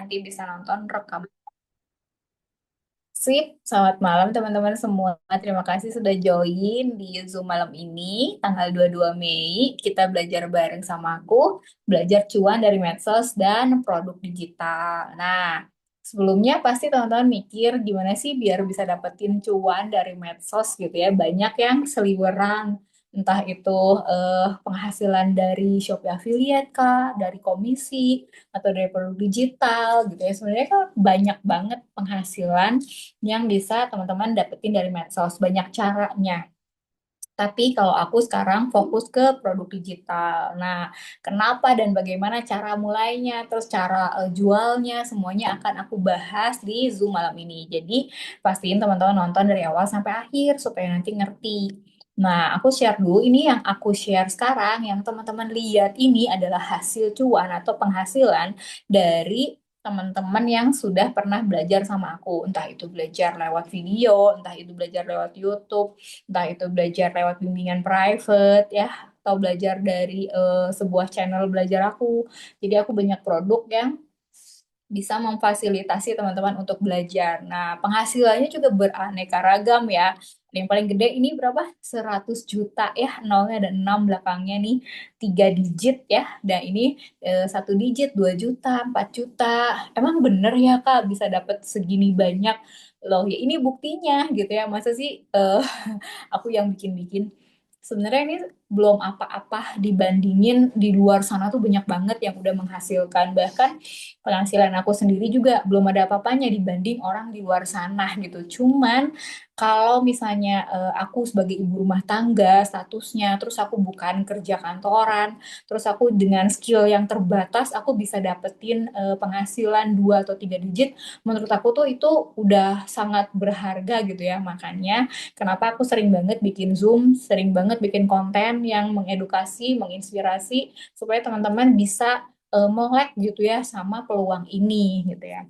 nanti bisa nonton rekaman. Sip, selamat malam teman-teman semua. Terima kasih sudah join di Zoom malam ini, tanggal 22 Mei. Kita belajar bareng sama aku, belajar cuan dari medsos dan produk digital. Nah, sebelumnya pasti teman-teman mikir gimana sih biar bisa dapetin cuan dari medsos gitu ya. Banyak yang seliweran, entah itu penghasilan dari Shopee Affiliate kah, dari komisi, atau dari produk digital gitu ya. Sebenarnya kan banyak banget penghasilan yang bisa teman-teman dapetin dari medsos. Banyak caranya. Tapi kalau aku sekarang fokus ke produk digital. Nah, kenapa dan bagaimana cara mulainya, terus cara jualnya, semuanya akan aku bahas di Zoom malam ini. Jadi, pastiin teman-teman nonton dari awal sampai akhir supaya nanti ngerti. Nah, aku share dulu ini yang aku share sekarang, yang teman-teman lihat ini adalah hasil cuan atau penghasilan dari teman-teman yang sudah pernah belajar sama aku. Entah itu belajar lewat video, entah itu belajar lewat YouTube, entah itu belajar lewat bimbingan private ya, atau belajar dari sebuah channel belajar aku. Jadi aku banyak produk yang bisa memfasilitasi teman-teman untuk belajar. Nah, penghasilannya juga beraneka ragam ya. Yang paling gede ini berapa? 100 juta ya, nolnya ada 6 belakangnya nih, 3 digit ya. Dan ini satu digit 2 juta, 4 juta. Emang bener ya Kak bisa dapat segini banyak? Loh, ya ini buktinya gitu ya. Masa sih aku yang bikin-bikin. Sebenarnya ini belum apa-apa dibandingin di luar sana tuh banyak banget yang udah menghasilkan. Bahkan penghasilan aku sendiri juga belum ada apa-apanya dibanding orang di luar sana gitu. Cuman kalau misalnya aku sebagai ibu rumah tangga statusnya, terus aku bukan kerja kantoran, terus aku dengan skill yang terbatas, aku bisa dapetin penghasilan 2 atau 3 digit, menurut aku tuh itu udah sangat berharga gitu ya. Makanya kenapa aku sering banget bikin Zoom, sering banget bikin konten yang mengedukasi, menginspirasi, supaya teman-teman bisa melek gitu ya sama peluang ini gitu ya.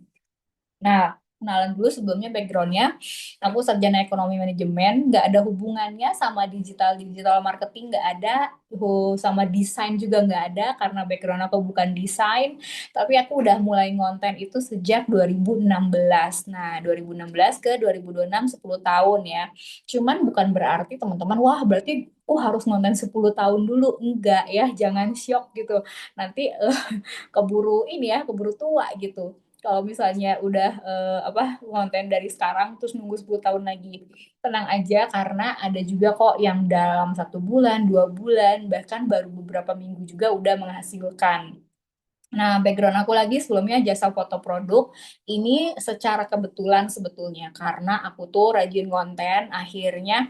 Nah, kenalan dulu sebelumnya backgroundnya. Aku sarjana ekonomi manajemen, nggak ada hubungannya sama digital marketing, nggak ada, sama desain juga nggak ada karena background aku bukan desain. Tapi aku udah mulai ngonten itu sejak 2016. Nah, 2016 ke 2026 10 tahun ya. Cuman bukan berarti teman-teman, wah berarti aku harus ngonten 10 tahun dulu. Enggak ya, jangan shock gitu. Nanti keburu ini ya, keburu tua gitu. Kalau misalnya udah konten dari sekarang terus nunggu 10 tahun lagi. Tenang aja karena ada juga kok yang dalam 1 bulan, 2 bulan, bahkan baru beberapa minggu juga udah menghasilkan. Nah, background aku lagi sebelumnya jasa foto produk. Ini secara kebetulan sebetulnya karena aku tuh rajin konten. Akhirnya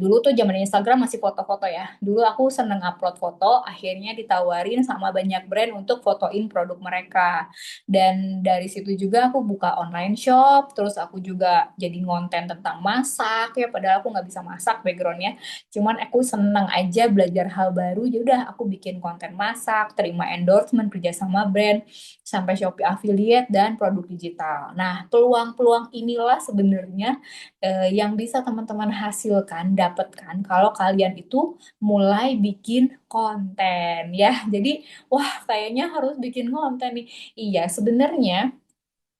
dulu tuh zaman Instagram masih foto-foto ya. Dulu aku seneng upload foto. Akhirnya ditawarin sama banyak brand untuk fotoin produk mereka. Dan dari situ juga aku buka online shop. Terus aku juga jadi konten tentang masak ya. Padahal aku nggak bisa masak backgroundnya. Cuman aku seneng aja belajar hal baru. Ya udah aku bikin konten masak, terima endorsement kerja sama brand, sampai Shopee affiliate dan produk digital. Nah, peluang-peluang inilah sebenarnya yang bisa teman-teman hasilkan, dapatkan kalau kalian itu mulai bikin konten ya. Jadi, wah kayaknya harus bikin konten nih. Iya, sebenarnya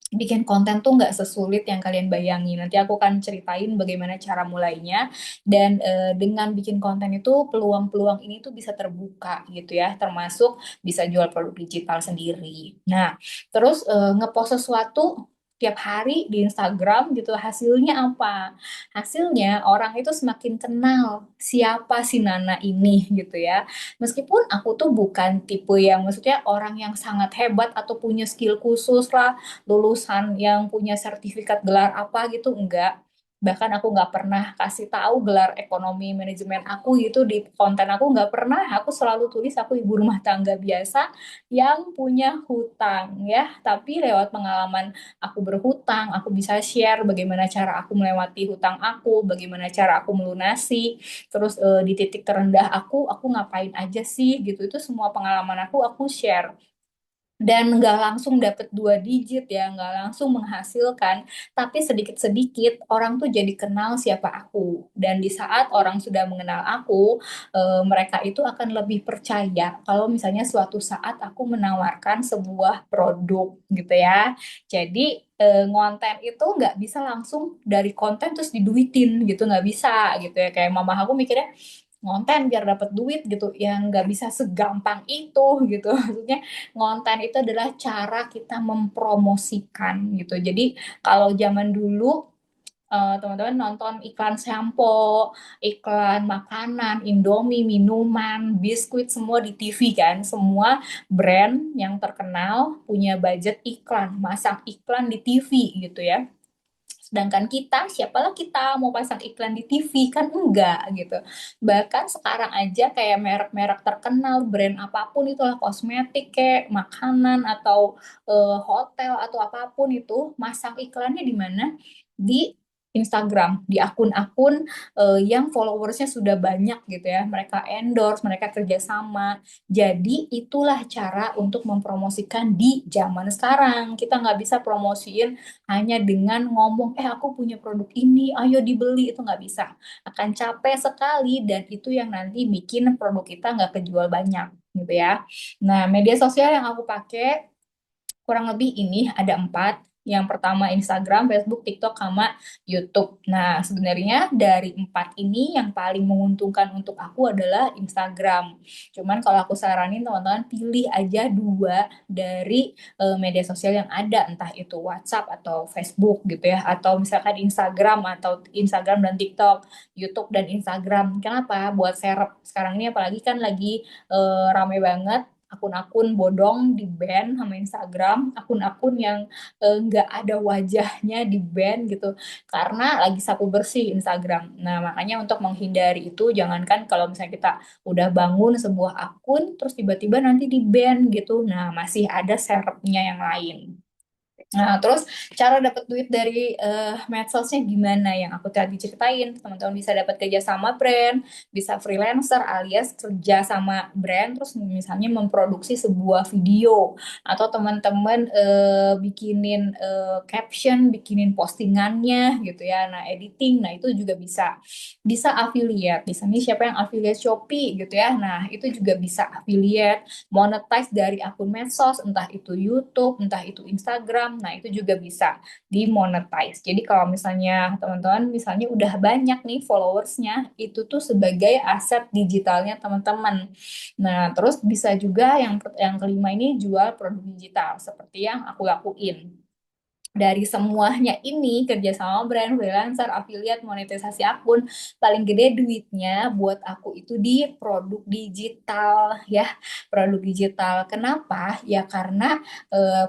bikin konten tuh nggak sesulit yang kalian bayangin. Nanti aku akan ceritain bagaimana cara mulainya dan dengan bikin konten itu peluang-peluang ini tuh bisa terbuka gitu ya, termasuk bisa jual produk digital sendiri. Nah, terus ngepost sesuatu tiap hari di Instagram gitu hasilnya apa? Hasilnya orang itu semakin kenal siapa si Nana ini gitu ya. Meskipun aku tuh bukan tipe yang maksudnya orang yang sangat hebat atau punya skill khusus lah, lulusan yang punya sertifikat gelar apa gitu, enggak. Bahkan aku nggak pernah kasih tahu gelar ekonomi manajemen aku gitu di konten aku, nggak pernah. Aku selalu tulis aku ibu rumah tangga biasa yang punya hutang ya. Tapi lewat pengalaman aku berhutang, aku bisa share bagaimana cara aku melewati hutang aku, bagaimana cara aku melunasi, terus di titik terendah aku ngapain aja sih gitu. Itu semua pengalaman aku share. dan nggak langsung dapet 2 digit ya, nggak langsung menghasilkan, tapi sedikit-sedikit orang tuh jadi kenal siapa aku. Dan di saat orang sudah mengenal aku, mereka itu akan lebih percaya kalau misalnya suatu saat aku menawarkan sebuah produk gitu ya. Jadi ngonten itu nggak bisa langsung dari konten terus diduitin gitu, nggak bisa gitu ya. Kayak mama aku mikirnya ngonten biar dapat duit gitu, yang nggak bisa segampang itu gitu. Maksudnya ngonten itu adalah cara kita mempromosikan gitu. Jadi kalau zaman dulu teman-teman nonton iklan sampo, iklan makanan, Indomie, minuman, biskuit semua di TV kan. Semua brand yang terkenal punya budget iklan, masang iklan di TV gitu ya. Sedangkan kita, siapalah kita mau pasang iklan di TV, kan enggak gitu. Bahkan sekarang aja kayak merek-merek terkenal, brand apapun itulah, kosmetik kayak makanan atau hotel atau apapun itu, masang iklannya di mana? Di Instagram, di akun-akun yang followersnya sudah banyak gitu ya. Mereka endorse, mereka kerjasama. Jadi itulah cara untuk mempromosikan di zaman sekarang. Kita nggak bisa promosiin hanya dengan ngomong, aku punya produk ini, ayo dibeli, itu nggak bisa. Akan capek sekali dan itu yang nanti bikin produk kita nggak kejual banyak gitu ya. Nah, media sosial yang aku pakai kurang lebih ini ada 4. Yang pertama Instagram, Facebook, TikTok, sama YouTube. Nah, sebenarnya dari 4 ini yang paling menguntungkan untuk aku adalah Instagram. Cuman kalau aku saranin teman-teman pilih aja 2 dari media sosial yang ada, entah itu WhatsApp atau Facebook gitu ya, atau misalkan Instagram atau Instagram dan TikTok, YouTube dan Instagram. Kenapa? Buat serep. Sekarang ini apalagi kan lagi rame banget akun-akun bodong di ban sama Instagram, akun-akun yang nggak ada wajahnya di ban gitu, karena lagi sapu bersih Instagram. Nah, makanya untuk menghindari itu, jangankan kalau misalnya kita udah bangun sebuah akun, terus tiba-tiba nanti di ban gitu. Nah, masih ada serepnya yang lain. Nah, terus cara dapat duit dari medsosnya gimana yang aku tadi ceritain. Teman-teman bisa dapat kerja sama brand, bisa freelancer alias kerja sama brand, terus misalnya memproduksi sebuah video, atau teman-teman bikinin caption, bikinin postingannya gitu ya. Nah, editing, nah itu juga bisa. Bisa affiliate, misalnya siapa yang affiliate Shopee gitu ya. Nah, itu juga bisa affiliate, monetize dari akun medsos, entah itu YouTube, entah itu Instagram. Nah, itu juga bisa dimonetize. Jadi kalau misalnya teman-teman misalnya udah banyak nih followersnya, itu tuh sebagai aset digitalnya teman-teman. Nah, terus bisa juga yang kelima ini jual produk digital seperti yang aku lakuin. Dari semuanya ini, kerja sama brand, freelancer, affiliate, monetisasi akun, paling gede duitnya buat aku itu di produk digital ya. Produk digital. Kenapa? Ya karena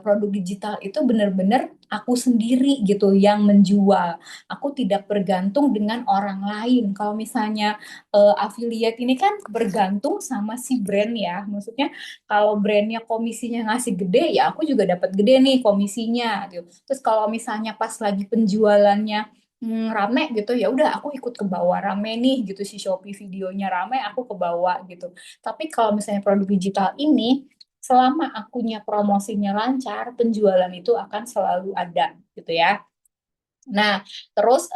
produk digital itu benar-benar aku sendiri gitu yang menjual. Aku tidak bergantung dengan orang lain. Kalau misalnya affiliate ini kan bergantung sama si brand ya. Maksudnya kalau brandnya komisinya ngasih gede, ya aku juga dapat gede nih komisinya gitu. Terus kalau misalnya pas lagi penjualannya rame gitu, ya udah aku ikut ke bawah, rame nih gitu, si Shopee videonya rame, aku ke bawah gitu. Tapi kalau misalnya produk digital ini, selama akunya promosinya lancar, penjualan itu akan selalu ada gitu ya. Nah, terus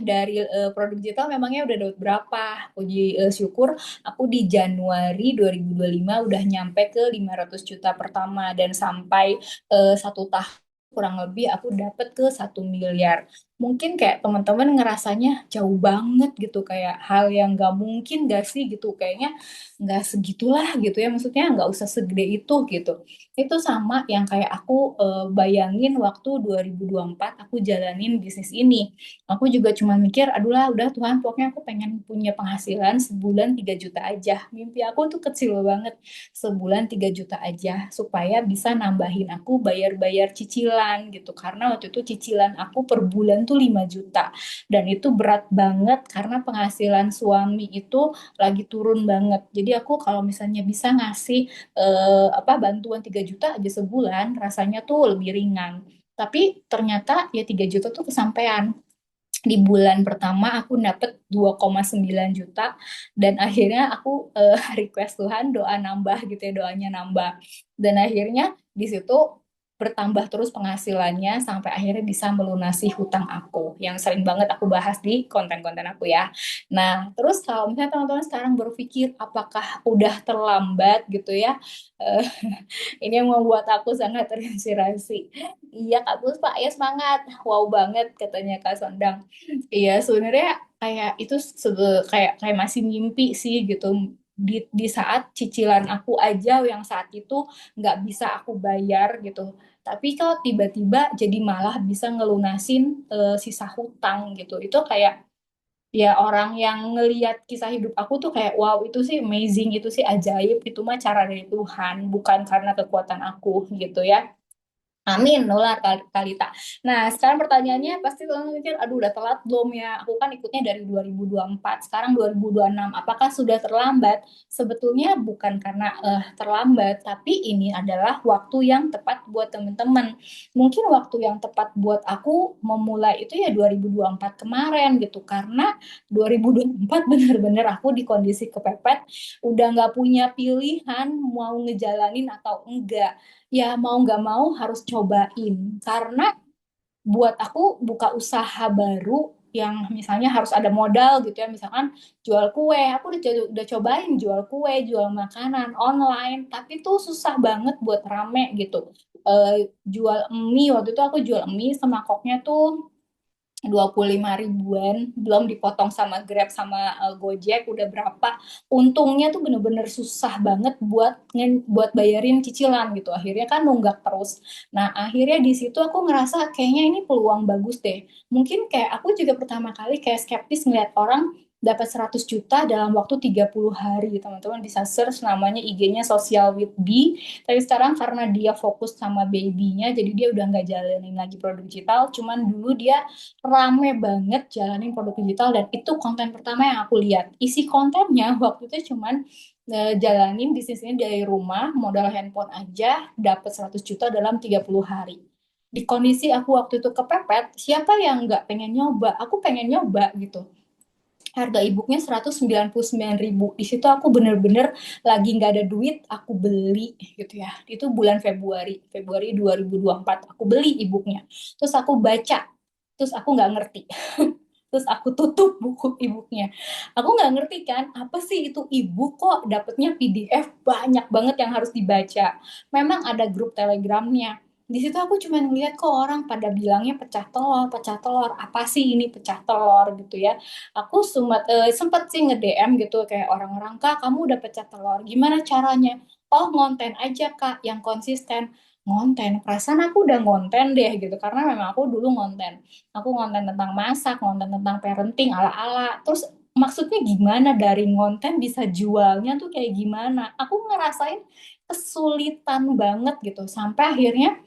dari produk digital memangnya udah dapat berapa? Puji syukur aku di Januari 2025 udah nyampe ke 500 juta pertama, dan sampai 1 tahun kurang lebih aku dapat ke 1 miliar. Mungkin kayak teman-teman ngerasanya jauh banget gitu, kayak hal yang gak mungkin gak sih gitu, kayaknya nggak segitulah gitu ya, maksudnya nggak usah segede itu gitu. Itu sama yang kayak aku bayangin waktu 2024 aku jalanin bisnis ini. Aku juga cuma mikir, aduh lah udah Tuhan, pokoknya aku pengen punya penghasilan sebulan 3 juta aja. Mimpi aku tuh kecil banget. Sebulan 3 juta aja supaya bisa nambahin aku bayar-bayar cicilan gitu. Karena waktu itu cicilan aku per bulan tuh 5 juta. Dan itu berat banget karena penghasilan suami itu lagi turun banget. Jadi aku kalau misalnya bisa ngasih bantuan 3 juta aja sebulan, rasanya tuh lebih ringan. Tapi ternyata ya 3 juta tuh kesampaian. Di bulan pertama aku dapet 2,9 juta dan akhirnya aku request Tuhan doa nambah gitu ya, doanya nambah. Dan akhirnya di situ bertambah terus penghasilannya sampai akhirnya bisa melunasi hutang aku yang sering banget aku bahas di konten-konten aku ya. Nah, terus kalau misalnya teman-teman sekarang berpikir apakah udah terlambat gitu ya, eh, ini yang membuat aku sangat terinspirasi. Iya Kak Puspa, ya semangat. Wow banget katanya Kak Sondang. Iya, sebenarnya kayak itu kayak kayak masih mimpi sih gitu. Di saat cicilan aku aja yang saat itu nggak bisa aku bayar gitu. Tapi kalau tiba-tiba jadi malah bisa ngelunasin sisa hutang gitu. Itu kayak ya orang yang ngelihat kisah hidup aku tuh kayak wow itu sih amazing, itu sih ajaib, itu mah cara dari Tuhan, bukan karena kekuatan aku gitu ya. Amin, nular Kalita. Nah, sekarang pertanyaannya pasti kalian mikir, aduh udah telat belum ya? Aku kan ikutnya dari 2024, sekarang 2026. Apakah sudah terlambat? Sebetulnya bukan karena terlambat, tapi ini adalah waktu yang tepat buat teman-teman. Mungkin waktu yang tepat buat aku memulai itu ya 2024 kemarin gitu, karena 2024 bener-bener aku di kondisi kepepet, udah nggak punya pilihan mau ngejalanin atau enggak, ya mau nggak mau harus cobain karena buat aku buka usaha baru yang misalnya harus ada modal gitu ya, misalkan jual kue, aku udah cobain jual kue, jual makanan online, tapi tuh susah banget buat rame gitu. Jual mie, waktu itu aku jual mie semangkoknya tuh 25 ribuan, belum dipotong sama Grab sama Gojek udah berapa. Untungnya tuh bener-bener susah banget buat bayarin cicilan gitu. Akhirnya kan nunggak terus. Nah, akhirnya di situ aku ngerasa kayaknya ini peluang bagus deh. Mungkin kayak aku juga pertama kali kayak skeptis ngeliat orang dapat 100 juta dalam waktu 30 hari. Teman-teman bisa search namanya IG-nya Social with B. Tapi sekarang karena dia fokus sama baby-nya, jadi dia udah nggak jalanin lagi produk digital. Cuman dulu dia rame banget jalanin produk digital dan itu konten pertama yang aku lihat. Isi kontennya waktu itu cuman jalanin bisnisnya dari rumah, modal handphone aja, dapat 100 juta dalam 30 hari. Di kondisi aku waktu itu kepepet, siapa yang nggak pengen nyoba? Aku pengen nyoba gitu. Harga e-booknya 199 ribu. Di situ aku bener-bener lagi nggak ada duit, aku beli gitu ya. Itu bulan Februari 2024. Aku beli e-booknya. Terus aku baca, terus aku nggak ngerti, terus aku tutup buku e-booknya. Aku nggak ngerti kan, apa sih itu e-book, kok dapetnya PDF banyak banget yang harus dibaca. Memang ada grup telegramnya. Di situ aku cuma ngeliat kok orang pada bilangnya pecah telur, apa sih ini pecah telur gitu ya. Aku sempet sih nge-DM gitu kayak orang-orang, Kak, kamu udah pecah telur, gimana caranya? Oh, ngonten aja, Kak, yang konsisten. Ngonten, perasaan aku udah ngonten deh gitu, karena memang aku dulu ngonten. Aku ngonten tentang masak, ngonten tentang parenting ala-ala. Terus maksudnya gimana dari ngonten bisa jualnya tuh kayak gimana? Aku ngerasain kesulitan banget gitu. Sampai akhirnya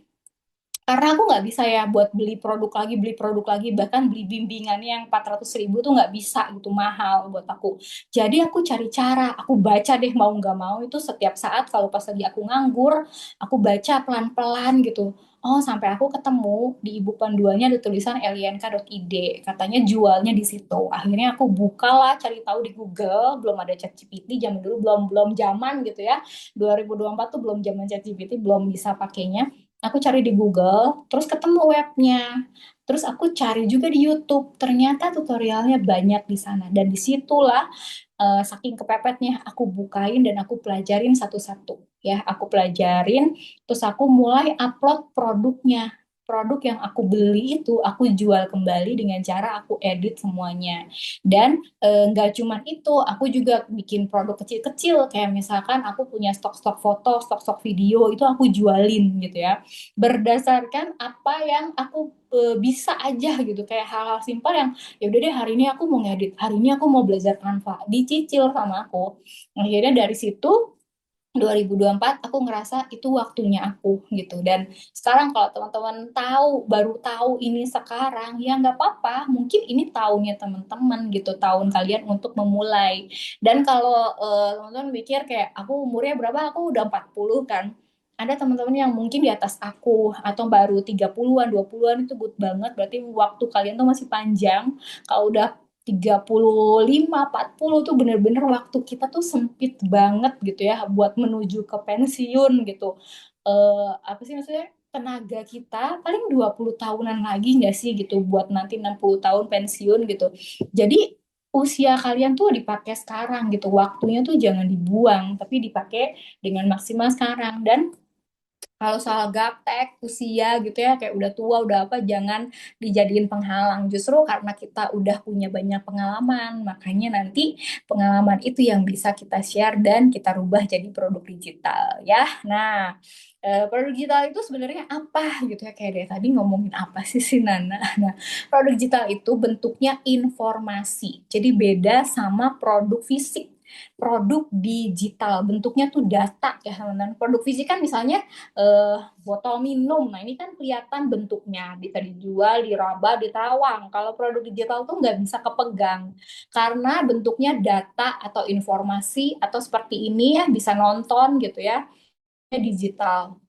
karena aku nggak bisa ya buat beli produk lagi, bahkan beli bimbingannya yang 400 ribu tuh nggak bisa gitu, mahal buat aku. Jadi aku cari cara, aku baca deh mau nggak mau itu setiap saat kalau pas lagi aku nganggur, aku baca pelan-pelan gitu. Oh, sampai aku ketemu di ibu panduannya ada tulisan link.id, katanya jualnya di situ. Akhirnya aku buka lah, cari tahu di Google, belum ada ChatGPT, zaman dulu belum belum zaman gitu ya. 2024 tuh belum zaman ChatGPT, belum bisa pakainya. Aku cari di Google, terus ketemu webnya. Terus aku cari juga di YouTube, ternyata tutorialnya banyak di sana. Dan disitulah saking kepepetnya aku bukain dan aku pelajarin satu-satu. Ya, aku pelajarin, terus aku mulai upload produknya. Produk yang aku beli itu aku jual kembali dengan cara aku edit semuanya. Dan nggak cuma itu, aku juga bikin produk kecil-kecil kayak misalkan aku punya stok-stok foto, stok-stok video itu aku jualin gitu ya. Berdasarkan apa yang aku bisa aja gitu, kayak hal-hal simpel yang ya udah deh hari ini aku mau ngedit, hari ini aku mau belajar Canva, dicicil sama aku. Akhirnya dari situ 2024 aku ngerasa itu waktunya aku gitu. Dan sekarang kalau teman-teman tahu, baru tahu ini sekarang, ya nggak apa-apa, mungkin ini tahunnya teman-teman gitu, tahun kalian untuk memulai. Dan kalau teman-teman mikir kayak aku umurnya berapa, aku udah 40 kan, ada teman-teman yang mungkin di atas aku atau baru 30-an, 20-an itu good banget. Berarti waktu kalian tuh masih panjang. Kalau udah 35, 40 tuh bener-bener waktu kita tuh sempit banget gitu ya buat menuju ke pensiun gitu. Apa sih maksudnya? Tenaga kita paling 20 tahunan lagi nggak sih gitu buat nanti 60 tahun pensiun gitu. Jadi usia kalian tuh dipakai sekarang gitu. Waktunya tuh jangan dibuang, tapi dipakai dengan maksimal sekarang. Dan kalau soal gaptek, usia gitu ya, kayak udah tua, udah apa, jangan dijadiin penghalang. Justru karena kita udah punya banyak pengalaman, makanya nanti pengalaman itu yang bisa kita share dan kita rubah jadi produk digital ya. Nah, produk digital itu sebenarnya apa gitu ya, kayak dari tadi ngomongin apa sih si Nana. Nah, produk digital itu bentuknya informasi. Jadi beda sama produk fisik. Produk digital bentuknya tuh data ya teman-teman. Produk fisik kan misalnya eh, botol minum. Nah, ini kan kelihatan bentuknya, bisa dijual, diraba, ditawang. Kalau produk digital tuh nggak bisa kepegang karena bentuknya data atau informasi atau seperti ini ya, bisa nonton gitu ya, digital.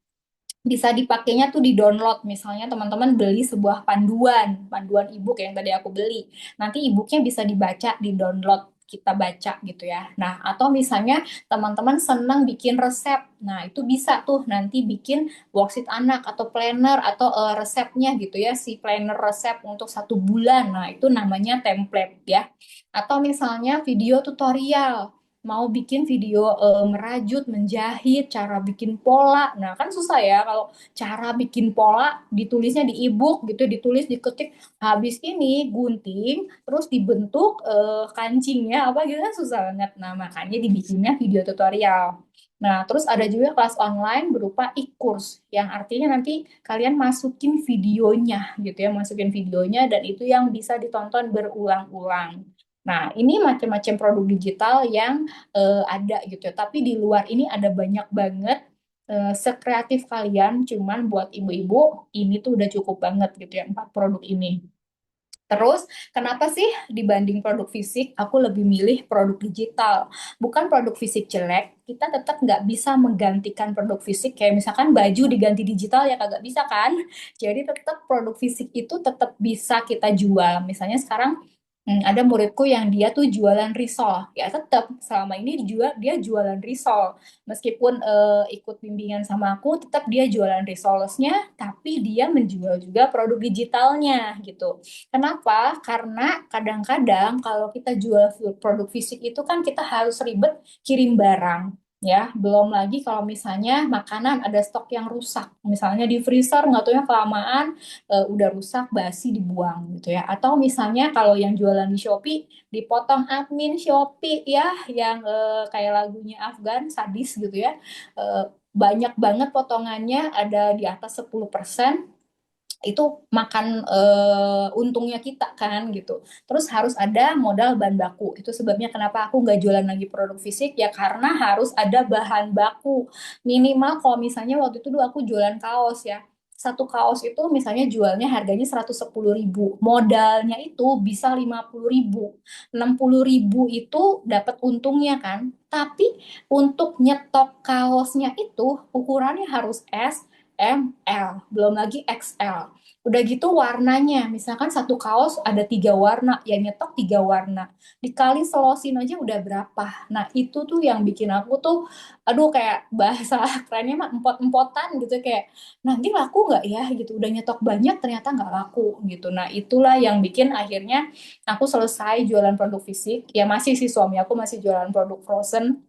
Bisa dipakainya tuh di download. Misalnya teman-teman beli sebuah panduan ebook yang tadi aku beli. Nanti ebooknya bisa dibaca, di download, kita baca gitu ya. Nah, atau misalnya teman-teman senang bikin resep. Nah, itu bisa tuh nanti bikin worksheet anak atau planner atau resepnya gitu ya, si planner resep untuk 1 bulan. Nah, itu namanya template ya. Atau misalnya video tutorial, mau bikin video merajut, menjahit, cara bikin pola. Nah, kan susah ya kalau cara bikin pola ditulisnya di ebook gitu, ditulis, diketik, habis ini gunting, terus dibentuk kancingnya apa gitu kan susah banget. Nah, makanya dibikinnya video tutorial. Nah, terus ada juga kelas online berupa e-course, yang artinya nanti kalian masukin videonya gitu ya, masukin videonya dan itu yang bisa ditonton berulang-ulang. Nah, ini macam-macam produk digital yang ada gitu ya. Tapi di luar ini ada banyak banget, sekreatif kalian, cuman buat ibu-ibu ini tuh udah cukup banget gitu ya, 4 produk ini. Terus, kenapa sih dibanding produk fisik, aku lebih milih produk digital? Bukan produk fisik jelek, kita tetap nggak bisa menggantikan produk fisik. Kayak misalkan baju diganti digital ya kagak bisa kan? Jadi tetap produk fisik itu tetap bisa kita jual. Misalnya sekarang ada muridku yang dia tuh jualan risol, ya tetap selama ini dia jualan risol, meskipun ikut bimbingan sama aku, tetap dia jualan risolesnya, tapi dia menjual juga produk digitalnya gitu. Kenapa? Karena kadang-kadang kalau kita jual produk fisik itu kan kita harus ribet kirim barang. Ya, belum lagi kalau misalnya makanan ada stok yang rusak, misalnya di freezer nggak tahu ya kelamaan, udah rusak, basi, dibuang gitu ya. Atau misalnya kalau yang jualan di Shopee, dipotong admin Shopee ya, yang kayak lagunya Afgan, sadis gitu ya. Eh, Banyak banget potongannya, ada di atas 10%, itu makan untungnya kita kan gitu. Terus harus ada modal bahan baku. Itu sebabnya kenapa aku nggak jualan lagi produk fisik ya, karena harus ada bahan baku. Minimal kalau misalnya waktu itu dulu aku jualan kaos ya. Satu kaos itu misalnya jualnya harganya 110.000. Modalnya itu bisa 50.000. 60.000 itu dapat untungnya kan. Tapi untuk nyetok kaosnya itu ukurannya harus S, M, L, belum lagi XL. Udah gitu warnanya, misalkan satu kaos ada 3 warna, ya nyetok 3 warna. Dikali selosin aja udah berapa. Nah itu tuh yang bikin aku tuh, aduh kayak bahasa kerennya mah empot-empotan gitu. Kayak nanti laku nggak ya gitu. Udah nyetok banyak ternyata nggak laku gitu. Nah itulah yang bikin akhirnya aku selesai jualan produk fisik. Ya masih sih, suami aku masih jualan produk frozen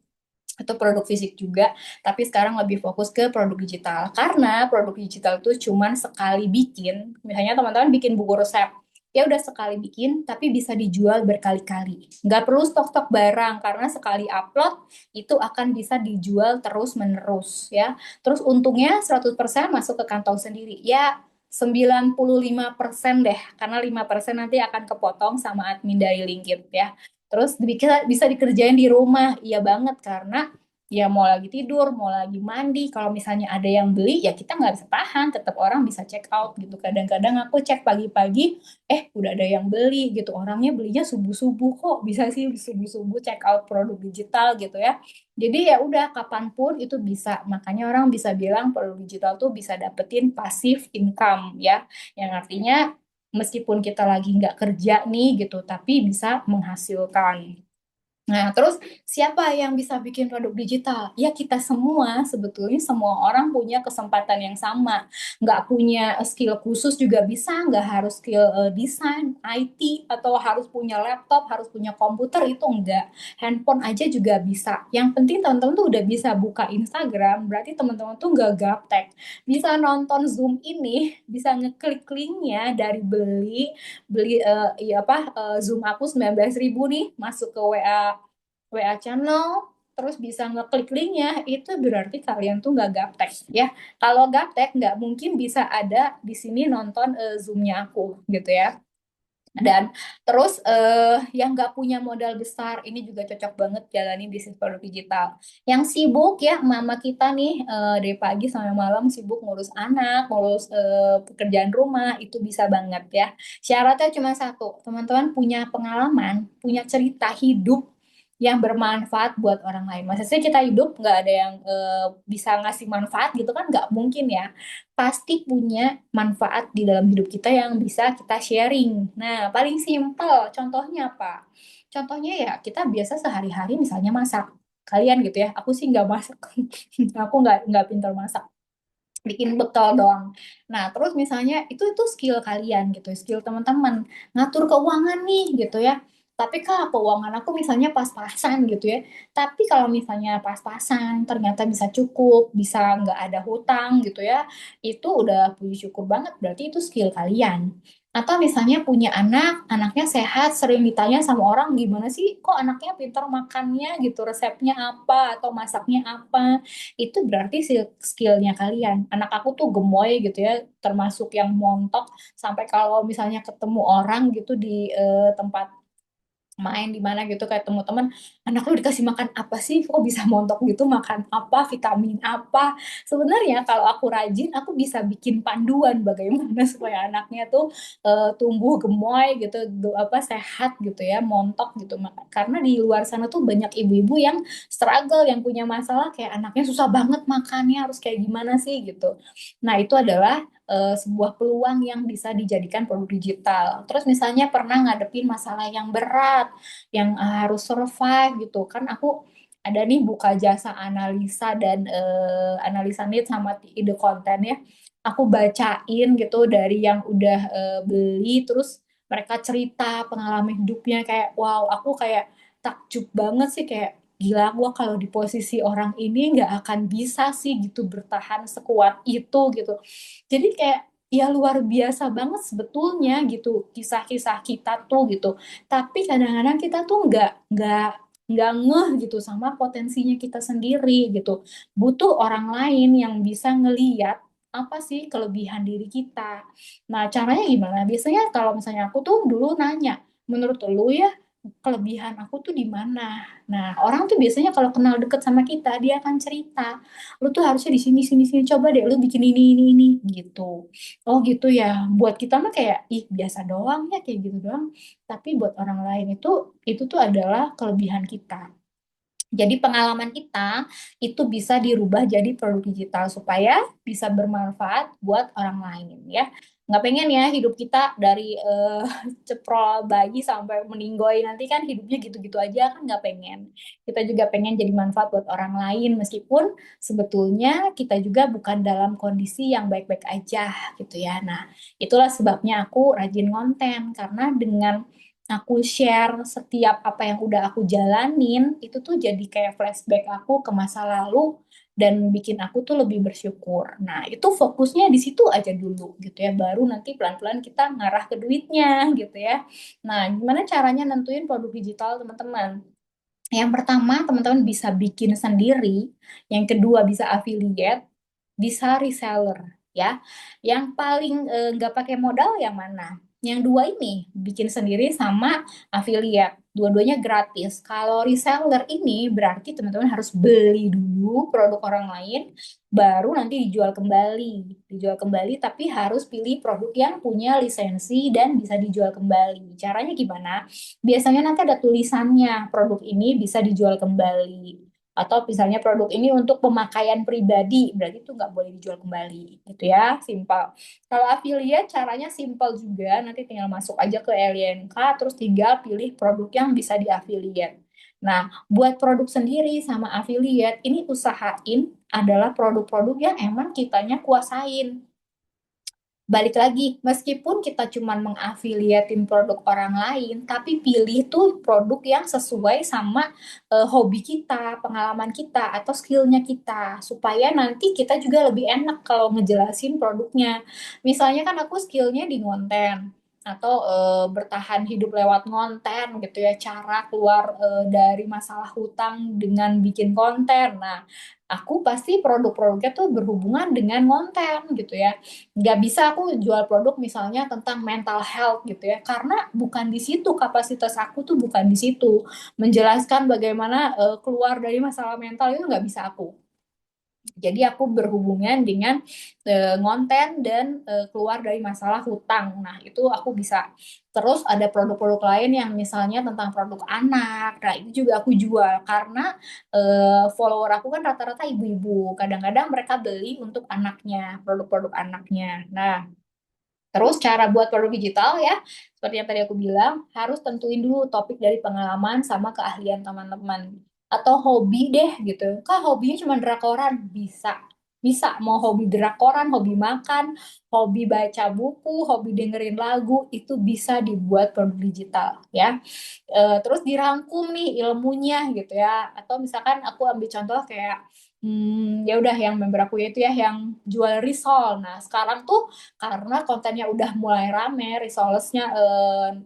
atau produk fisik juga, tapi sekarang lebih fokus ke produk digital. Karena produk digital itu cuman sekali bikin, misalnya teman-teman bikin buku resep, ya udah sekali bikin, tapi bisa dijual berkali-kali. Nggak perlu stok-stok barang, karena sekali upload, itu akan bisa dijual terus-menerus, ya. Terus untungnya 100% masuk ke kantong sendiri. Ya, 95% deh, karena 5% nanti akan kepotong sama admin dari LinkedIn ya. Terus bisa dikerjain di rumah, iya banget karena Ya mau lagi tidur, mau lagi mandi, kalau misalnya ada yang beli ya kita nggak bisa tahan, tetap orang bisa check out gitu. Kadang-kadang aku cek pagi-pagi, udah ada yang beli gitu. Orangnya belinya subuh-subuh, kok bisa sih subuh-subuh check out produk digital gitu ya. Jadi ya udah kapanpun itu bisa. Makanya orang bisa bilang produk digital tuh bisa dapetin passive income ya. Yang artinya meskipun kita lagi nggak kerja nih gitu, tapi bisa menghasilkan. Nah, terus siapa yang bisa bikin produk digital? Ya kita semua, sebetulnya semua orang punya kesempatan yang sama. Nggak punya skill khusus juga bisa, nggak harus skill desain, IT, atau harus punya laptop, harus punya komputer, itu enggak. Handphone aja juga bisa. Yang penting teman-teman tuh udah bisa buka Instagram, berarti teman-teman tuh nggak gaptek. Bisa nonton Zoom ini, bisa ngeklik linknya dari beli Zoom aku 19.000 nih, masuk ke WA channel, terus bisa ngeklik linknya, itu berarti kalian tuh nggak gaptek ya. Kalau gaptek nggak mungkin bisa ada di sini nonton Zoom-nya aku gitu ya. Dan terus yang nggak punya modal besar ini juga cocok banget jalani bisnis produk digital. Yang sibuk ya, mama kita nih dari pagi sampai malam sibuk ngurus anak, ngurus pekerjaan rumah, itu bisa banget ya. Syaratnya cuma satu, teman-teman punya pengalaman, punya cerita hidup yang bermanfaat buat orang lain. Maksudnya kita hidup nggak ada yang bisa ngasih manfaat gitu kan, nggak mungkin ya. Pasti punya manfaat di dalam hidup kita yang bisa kita sharing. Nah, paling simpel contohnya apa? Contohnya ya kita biasa sehari-hari misalnya masak. Kalian gitu ya, aku sih nggak masak. Aku nggak pintar masak, bikin bekal doang. Nah, terus misalnya itu skill kalian gitu, skill teman-teman ngatur keuangan nih gitu ya. Tapi kak, keuangan aku misalnya pas-pasan gitu ya. Tapi kalau misalnya pas-pasan ternyata bisa cukup, bisa nggak ada hutang gitu ya, itu udah puji syukur banget. Berarti itu skill kalian. Atau misalnya punya anak, anaknya sehat, sering ditanya sama orang, gimana sih kok anaknya pintar makannya gitu, resepnya apa, atau masaknya apa, itu berarti skillnya kalian. Anak aku tuh gemoy gitu ya, termasuk yang montok, sampai kalau misalnya ketemu orang gitu di tempat main di mana gitu kayak temu teman, anak lu dikasih makan apa sih, kok bisa montok gitu, makan apa, vitamin apa. Sebenarnya kalau aku rajin aku bisa bikin panduan bagaimana supaya anaknya tuh tumbuh gemoy gitu, sehat gitu ya, montok gitu. Karena di luar sana tuh banyak ibu-ibu yang struggle, yang punya masalah kayak anaknya susah banget makannya, harus kayak gimana sih gitu. Nah, itu adalah sebuah peluang yang bisa dijadikan produk digital. Terus misalnya pernah ngadepin masalah yang berat, yang harus survive gitu kan, aku ada nih buka jasa analisa dan analisa need sama ide konten ya. Aku bacain gitu dari yang udah beli, terus mereka cerita pengalaman hidupnya, kayak wow, aku kayak takjub banget sih, kayak gila, gua kalau di posisi orang ini nggak akan bisa sih gitu bertahan sekuat itu gitu. Jadi kayak ya luar biasa banget sebetulnya gitu kisah-kisah kita tuh gitu. Tapi kadang-kadang kita tuh nggak ngeh gitu sama potensinya kita sendiri gitu. Butuh orang lain yang bisa ngeliat apa sih kelebihan diri kita. Nah, caranya gimana? Biasanya kalau misalnya aku tuh dulu nanya, menurut lu ya kelebihan aku tuh di mana? Nah, orang tuh biasanya kalau kenal deket sama kita, dia akan cerita, lu tuh harusnya di sini sini sini, coba deh lu bikin ini gitu. Oh gitu ya, buat kita mah kayak ih biasa doang ya, kayak gitu doang, tapi buat orang lain itu tuh adalah kelebihan kita. Jadi pengalaman kita itu bisa dirubah jadi produk digital supaya bisa bermanfaat buat orang lain ya. Nggak pengen ya hidup kita dari ceprol bayi sampai meninggoy nanti kan hidupnya gitu-gitu aja, kan nggak pengen. Kita juga pengen jadi manfaat buat orang lain meskipun sebetulnya kita juga bukan dalam kondisi yang baik-baik aja gitu ya. Nah, itulah sebabnya aku rajin konten, karena dengan aku share setiap apa yang udah aku jalanin, itu tuh jadi kayak flashback aku ke masa lalu dan bikin aku tuh lebih bersyukur. Nah, itu fokusnya di situ aja dulu gitu ya. Baru nanti pelan-pelan kita ngarah ke duitnya gitu ya. Nah, gimana caranya nentuin produk digital, teman-teman? Yang pertama, teman-teman bisa bikin sendiri. Yang kedua, bisa affiliate, bisa reseller ya. Yang paling nggak pakai modal yang mana? Yang dua ini bikin sendiri sama affiliate. Dua-duanya gratis. Kalau reseller ini berarti teman-teman harus beli dulu produk orang lain, baru nanti dijual kembali. Dijual kembali tapi harus pilih produk yang punya lisensi dan bisa dijual kembali. Caranya gimana? Biasanya nanti ada tulisannya, produk ini bisa dijual kembali. Atau misalnya produk ini untuk pemakaian pribadi, berarti itu nggak boleh dijual kembali. Gitu ya, simpel. Kalau affiliate caranya simple juga, nanti tinggal masuk aja ke LYNK, terus tinggal pilih produk yang bisa di-affiliate. Nah, buat produk sendiri sama affiliate, ini usahain adalah produk-produk yang emang kitanya kuasain. Balik lagi, meskipun kita cuma mengafiliatin produk orang lain, tapi pilih tuh produk yang sesuai sama hobi kita, pengalaman kita, atau skillnya kita, supaya nanti kita juga lebih enak kalau ngejelasin produknya. Misalnya kan aku skillnya di konten, atau bertahan hidup lewat konten gitu ya, cara keluar dari masalah hutang dengan bikin konten. Nah, aku pasti produk-produknya tuh berhubungan dengan konten gitu ya. Nggak bisa aku jual produk misalnya tentang mental health gitu ya, karena bukan di situ kapasitas aku tuh, bukan di situ menjelaskan bagaimana keluar dari masalah mental, itu nggak bisa aku. Jadi aku berhubungan dengan ngonten dan keluar dari masalah hutang. Nah, itu aku bisa. Terus ada produk-produk lain yang misalnya tentang produk anak. Nah, itu juga aku jual karena follower aku kan rata-rata ibu-ibu. Kadang-kadang mereka beli untuk anaknya, produk-produk anaknya. Nah, terus cara buat produk digital ya, seperti yang tadi aku bilang, harus tentuin dulu topik dari pengalaman sama keahlian teman-teman. Atau hobi deh gitu. Kak hobinya cuma drakoran, bisa. Bisa, mau hobi drakoran, hobi makan, hobi baca buku, hobi dengerin lagu, itu bisa dibuat produk digital ya. Terus dirangkum nih ilmunya gitu ya. Atau misalkan aku ambil contoh kayak ya udah yang member aku itu ya yang jual risol. Nah, sekarang tuh karena kontennya udah mulai rame, risolesnya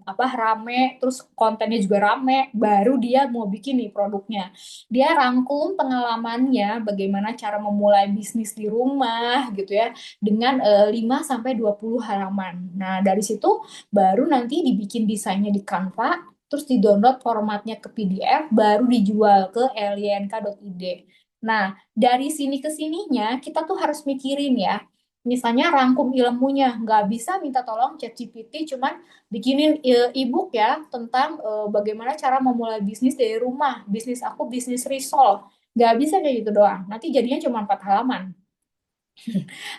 apa rame, terus kontennya juga rame, baru dia mau bikin nih produknya. Dia rangkum pengalamannya bagaimana cara memulai bisnis di rumah gitu ya dengan 5 sampai 20 halaman. Nah, dari situ baru nanti dibikin desainnya di Canva, terus di-download formatnya ke PDF, baru dijual ke lynk.id. Nah, dari sini ke sininya kita tuh harus mikirin ya. Misalnya rangkum ilmunya, nggak bisa minta tolong ChatGPT, cuman bikinin e-book ya tentang bagaimana cara memulai bisnis dari rumah. Bisnis aku bisnis risol. Nggak bisa kayak gitu doang. Nanti jadinya cuma 4 halaman.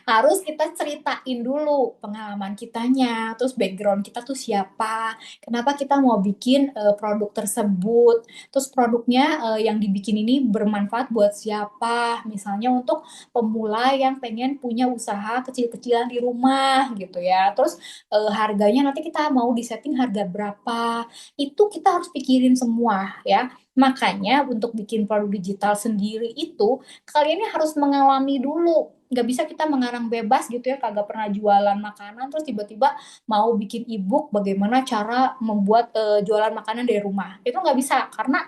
Harus kita ceritain dulu pengalaman kitanya, terus background kita tuh siapa, kenapa kita mau bikin produk tersebut, terus produknya yang dibikin ini bermanfaat buat siapa, misalnya untuk pemula yang pengen punya usaha kecil-kecilan di rumah gitu ya, terus harganya nanti kita mau disetting harga berapa, itu kita harus pikirin semua ya. Makanya untuk bikin produk digital sendiri itu kalian ini harus mengalami dulu, nggak bisa kita mengarang bebas gitu ya, kagak pernah jualan makanan terus tiba-tiba mau bikin ebook bagaimana cara membuat jualan makanan dari rumah, itu nggak bisa karena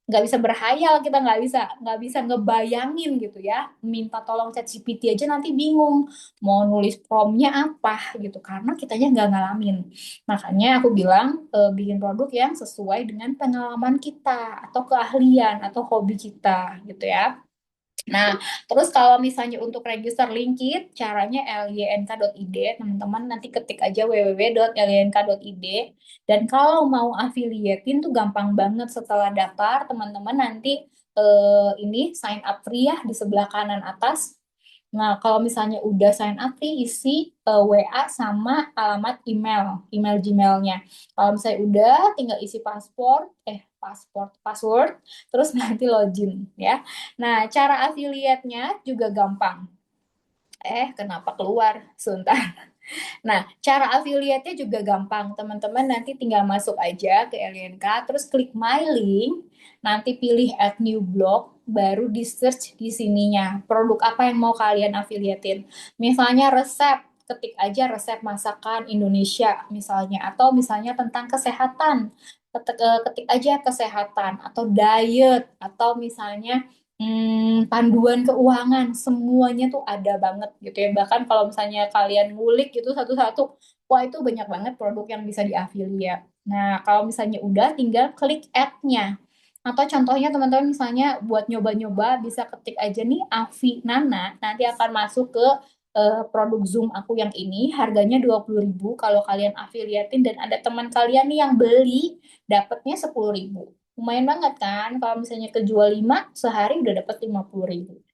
nggak bisa berhayal, kita nggak bisa ngebayangin gitu ya, minta tolong ChatGPT aja nanti bingung mau nulis promptnya apa gitu karena kitanya nggak ngalamin. Makanya aku bilang bikin produk yang sesuai dengan pengalaman kita atau keahlian atau hobi kita gitu ya. Nah, terus kalau misalnya untuk register Linkit, caranya lynk.id, teman-teman nanti ketik aja www.lynk.id. Dan kalau mau affiliatein tuh gampang banget, setelah daftar, teman-teman nanti ini sign up free ya di sebelah kanan atas. Nah, kalau misalnya udah sign up free, isi WA sama alamat email, email Gmailnya. Kalau misalnya udah, tinggal isi password, terus nanti login ya. Nah, cara affiliate-nya juga gampang. Kenapa keluar? Sebentar. Nah, cara affiliate-nya juga gampang. Teman-teman nanti tinggal masuk aja ke LNK, terus klik My Link, nanti pilih Add New Blog, baru di search di sininya. Produk apa yang mau kalian affiliatein. Misalnya resep, ketik aja resep masakan Indonesia misalnya. Atau misalnya tentang kesehatan, ketik aja kesehatan. Atau diet, atau misalnya panduan keuangan, semuanya tuh ada banget gitu ya. Bahkan kalau misalnya kalian ngulik gitu satu-satu, Wah, itu banyak banget produk yang bisa di-affiliate. Nah, kalau misalnya udah, tinggal klik add-nya. Atau contohnya teman-teman misalnya buat nyoba-nyoba, bisa ketik aja nih Avi Nana, nanti akan masuk ke produk Zoom aku yang ini, harganya 20.000 kalau kalian affiliatein dan ada teman kalian nih yang beli, dapatnya 10.000. Lumayan banget kan, kalau misalnya kejual 5, sehari udah dapat 50.000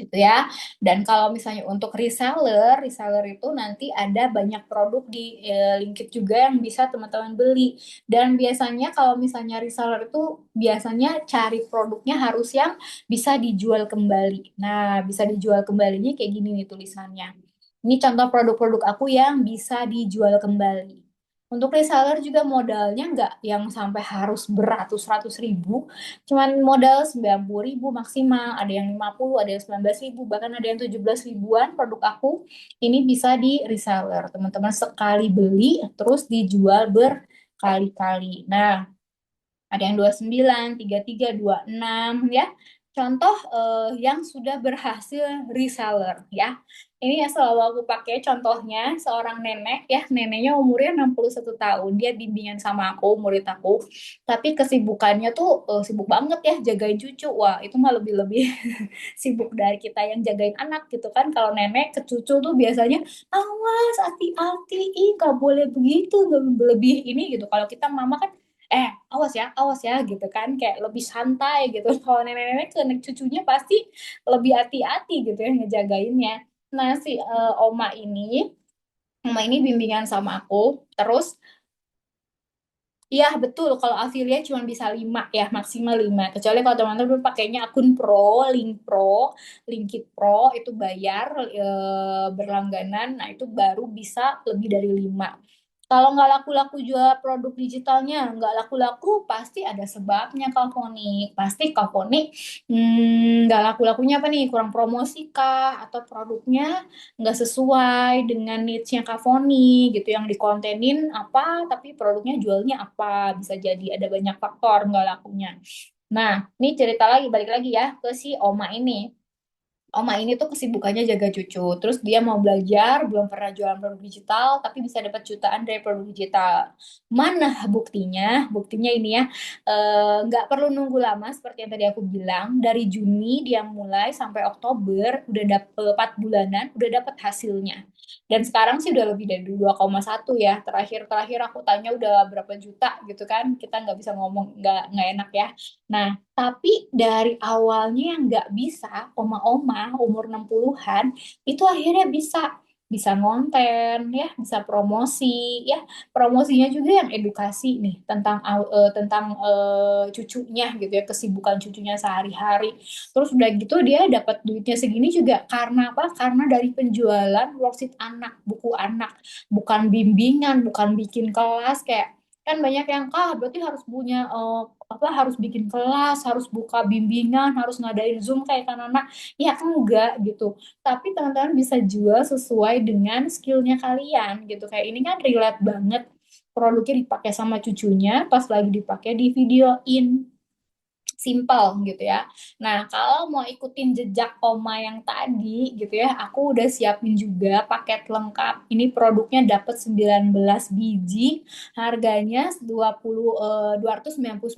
gitu ya. Dan kalau misalnya untuk reseller, reseller itu nanti ada banyak produk di Linkit juga yang bisa teman-teman beli. Dan biasanya kalau misalnya reseller itu biasanya cari produknya harus yang bisa dijual kembali. Nah, bisa dijual kembalinya kayak gini nih tulisannya. Ini contoh produk-produk aku yang bisa dijual kembali. Untuk reseller juga modalnya nggak yang sampai harus beratus-ratus ribu, cuman modal 90 ribu maksimal, ada yang 50, ada yang 19 ribu, bahkan ada yang 17 ribuan produk aku, ini bisa di reseller. Teman-teman sekali beli, terus dijual berkali-kali. Nah, ada yang 29, 33, 26 ya. Contoh yang sudah berhasil reseller ya. Ini yang selalu aku pakai contohnya seorang nenek ya. Neneknya umurnya 61 tahun. Dia bimbingan sama aku, murid aku. Tapi kesibukannya tuh sibuk banget ya jagain cucu. Wah, itu mah lebih-lebih sibuk dari kita yang jagain anak gitu kan. Kalau nenek ke cucu tuh biasanya awas hati-hati, ih gak boleh begitu, gak boleh lebih ini gitu. Kalau kita mama kan awas ya gitu kan, kayak lebih santai gitu. Kalau nenek-nenek ke cucunya pasti lebih hati-hati gitu ya ngejagainnya. Nah, si Oma ini bimbingan sama aku. Terus iya betul, kalau affiliate cuma bisa 5 ya, maksimal 5. Kecuali kalau teman-teman pakainya akun Pro, Link Pro, Linkit Pro, itu bayar berlangganan, nah itu baru bisa lebih dari 5. Kalau nggak laku-laku jual produk digitalnya, nggak laku-laku pasti ada sebabnya Kak Foni. Pasti Kak Foni nggak laku-lakunya apa nih? Kurang promosi kah? Atau produknya nggak sesuai dengan needs-nya Kak Foni gitu, yang dikontenin apa tapi produknya jualnya apa, bisa jadi ada banyak faktor nggak lakunya. Nah, ini cerita lagi, balik lagi ya ke si Oma ini. Oma ini tuh kesibukannya jaga cucu. Terus dia mau belajar, belum pernah jualan produk digital, tapi bisa dapat jutaan dari produk digital. Mana buktinya? Buktinya ini ya, nggak perlu nunggu lama seperti yang tadi aku bilang. Dari Juni dia mulai sampai Oktober, udah dapet 4 bulanan, udah dapat hasilnya. Dan sekarang sih udah lebih dari 2,1 ya. Terakhir-terakhir aku tanya udah berapa juta gitu kan. Kita nggak bisa ngomong, nggak enak ya. Nah, tapi dari awalnya yang nggak bisa, oma-oma umur 60-an, itu akhirnya bisa ngonten ya, bisa promosi ya. Promosinya juga yang edukasi nih tentang cucunya gitu ya, kesibukan cucunya sehari-hari. Terus udah gitu dia dapat duitnya segini juga karena apa? Karena dari penjualan worksheet anak, buku anak, bukan bimbingan, bukan bikin kelas kayak, kan banyak yang berarti harus punya apa, harus bikin kelas, harus buka bimbingan, harus ngadain Zoom kayak kan anak. Ya enggak gitu. Tapi teman-teman bisa jual sesuai dengan skillnya kalian gitu. Kayak ini kan relate banget. Produknya dipakai sama cucunya, pas lagi dipakai di videoin. Simple gitu ya. Nah, kalau mau ikutin jejak Oma yang tadi gitu ya, aku udah siapin juga paket lengkap. Ini produknya dapat 19 biji, harganya 299.000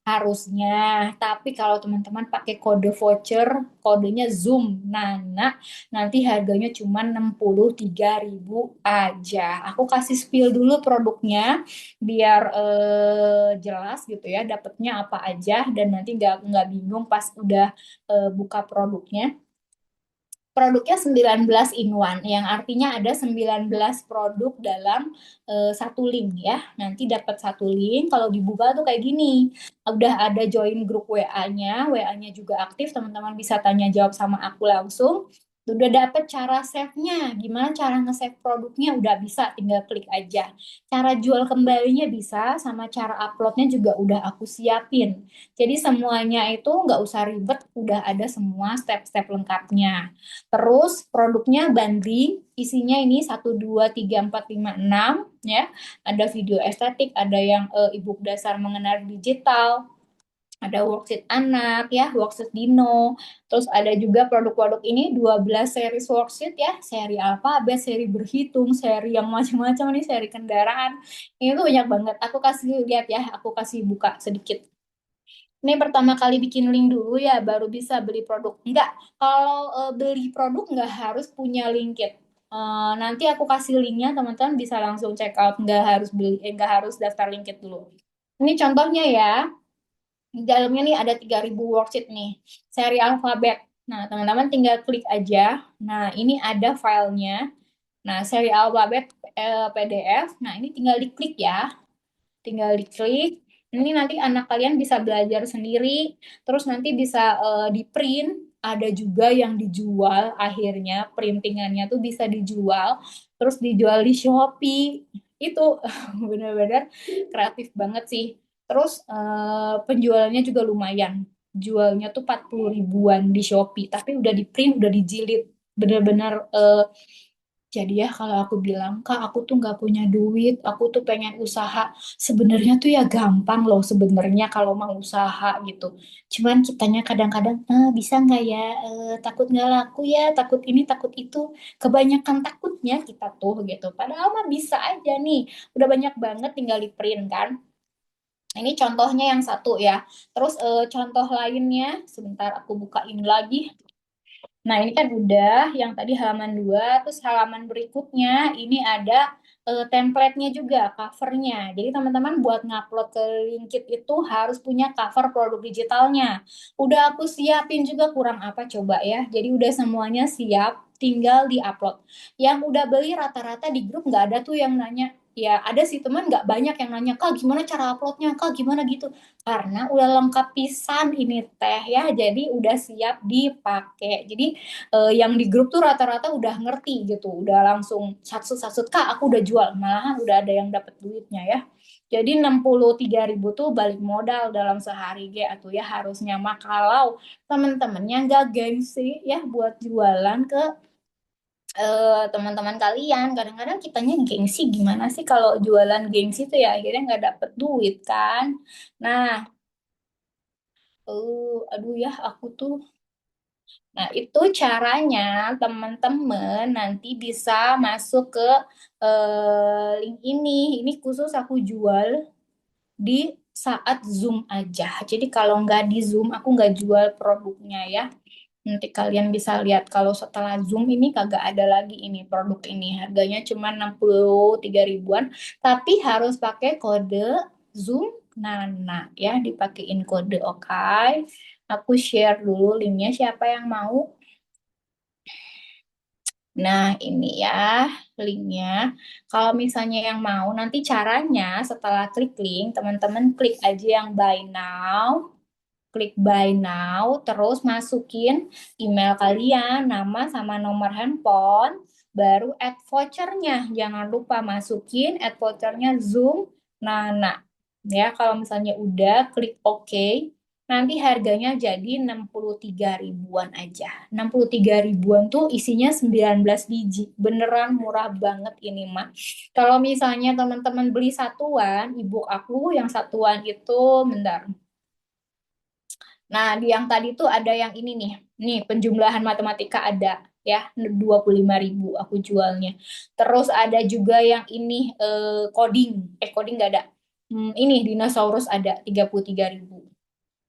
harusnya. Tapi kalau teman-teman pakai kode voucher, kodenya Zoom Nana, nanti harganya cuma 63.000 aja. Aku kasih spill dulu produknya biar jelas gitu ya dapatnya apa aja, dan nanti nggak bingung pas udah buka produknya. Produknya 19 in one, yang artinya ada 19 produk dalam satu link ya. Nanti dapat satu link, kalau dibuka tuh kayak gini. Udah ada join grup WA-nya, WA-nya juga aktif, teman-teman bisa tanya jawab sama aku langsung. Udah dapet cara save-nya, gimana cara nge-save produknya, udah bisa, tinggal klik aja. Cara jual kembalinya bisa, sama cara uploadnya juga udah aku siapin. Jadi semuanya itu nggak usah ribet, udah ada semua step-step lengkapnya. Terus produknya banding, isinya ini 1, 2, 3, 4, 5, 6 ya. Ada video estetik, ada yang ebook dasar mengenal digital, Ada worksheet anak ya, worksheet Dino. Terus ada juga produk-produk ini 12 seri worksheet ya, seri alfabet, seri berhitung, seri yang macam-macam nih, seri kendaraan. Ini tuh banyak banget. Aku kasih lihat ya, aku kasih buka sedikit. Ini pertama kali bikin link dulu ya, baru bisa beli produk. Enggak, kalau beli produk nggak harus punya Linkit. Nanti aku kasih linknya, teman-teman bisa langsung check out, nggak harus beli, nggak harus daftar Linkit dulu. Ini contohnya ya, di dalamnya nih ada 3.000 worksheet nih, seri alfabet. Nah, teman-teman tinggal klik aja. Nah, ini ada filenya. Nah, seri alfabet PDF. Nah, ini tinggal diklik ya, tinggal diklik. Ini nanti anak kalian bisa belajar sendiri, terus nanti bisa di print. Ada juga yang dijual, akhirnya printingannya tuh bisa dijual, terus dijual di Shopee. Itu benar-benar kreatif banget sih. Terus penjualannya juga lumayan. Jualnya tuh 40 ribuan di Shopee, tapi udah di print, udah dijilid. Benar-benar jadi ya kalau aku bilang, Kak, aku tuh nggak punya duit, aku tuh pengen usaha. Sebenarnya tuh ya gampang loh sebenarnya kalau mau usaha gitu. Cuman kitanya kadang-kadang, bisa nggak ya, takut nggak laku ya, takut ini, takut itu. Kebanyakan takutnya kita tuh gitu. Padahal mah bisa aja nih. Udah banyak banget tinggal di print kan. Ini contohnya yang satu ya. Terus contoh lainnya, sebentar aku bukain lagi. Nah, ini kan udah yang tadi halaman 2, terus halaman berikutnya ini ada template-nya juga, covernya. Jadi teman-teman buat ngupload ke Linkit itu harus punya cover produk digitalnya. Udah aku siapin juga, kurang apa coba ya. Jadi udah semuanya siap, tinggal di-upload. Yang udah beli rata-rata di grup nggak ada tuh yang nanya. Ya ada sih teman, nggak banyak yang nanya, Kak gimana cara uploadnya, Kak gimana gitu. Karena udah lengkap pisan ini teh ya, jadi udah siap dipakai. Jadi yang di grup tuh rata-rata udah ngerti gitu, udah langsung satu-satu, Kak aku udah jual, malahan udah ada yang dapat duitnya ya. Jadi 63 ribu tuh balik modal dalam sehari atau ya harusnya mah kalau temen-temennya nggak gengsi ya buat jualan ke teman-teman kalian. Kadang-kadang kitanya gengsi, gimana sih kalau jualan gengsi tuh ya akhirnya nggak dapet duit kan. Nah, aduh ya aku tuh. Nah, itu caranya teman-teman nanti bisa masuk ke link ini. Ini khusus aku jual di saat Zoom aja. Jadi kalau nggak di Zoom, aku nggak jual produknya ya. Nanti kalian bisa lihat kalau setelah Zoom ini kagak ada lagi ini produk ini. Harganya cuma 63 ribuan, tapi harus pakai kode Zoom Nana ya, dipakein kode, oke. Aku share dulu linknya, siapa yang mau. Nah, ini ya linknya. Kalau misalnya yang mau, nanti caranya setelah klik link, teman-teman klik aja yang buy now. Klik buy now, terus masukin email kalian, nama sama nomor handphone, baru add vouchernya. Jangan lupa masukin add vouchernya Zoom Nana. Ya, kalau misalnya udah, klik OK. Nanti harganya jadi 63 ribuan aja. 63 ribuan tuh isinya 19 biji. Beneran murah banget ini, Mak. Kalau misalnya teman-teman beli satuan, ibu aku yang satuan itu, bentar. Nah, di yang tadi tuh ada yang ini nih. Nih, penjumlahan matematika ada ya, 25 ribu aku jualnya. Terus ada juga yang ini coding. Coding nggak ada. Ini dinosaurus ada 33 ribu.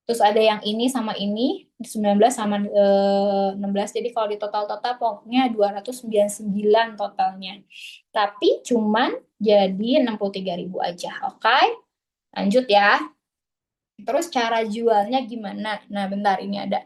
Terus ada yang ini sama ini 19 sama 16. Jadi kalau di total-total pokoknya 299 totalnya. Tapi cuman jadi 63 ribu aja. Oke, lanjut ya. Terus cara jualnya gimana? Nah, bentar ini ada.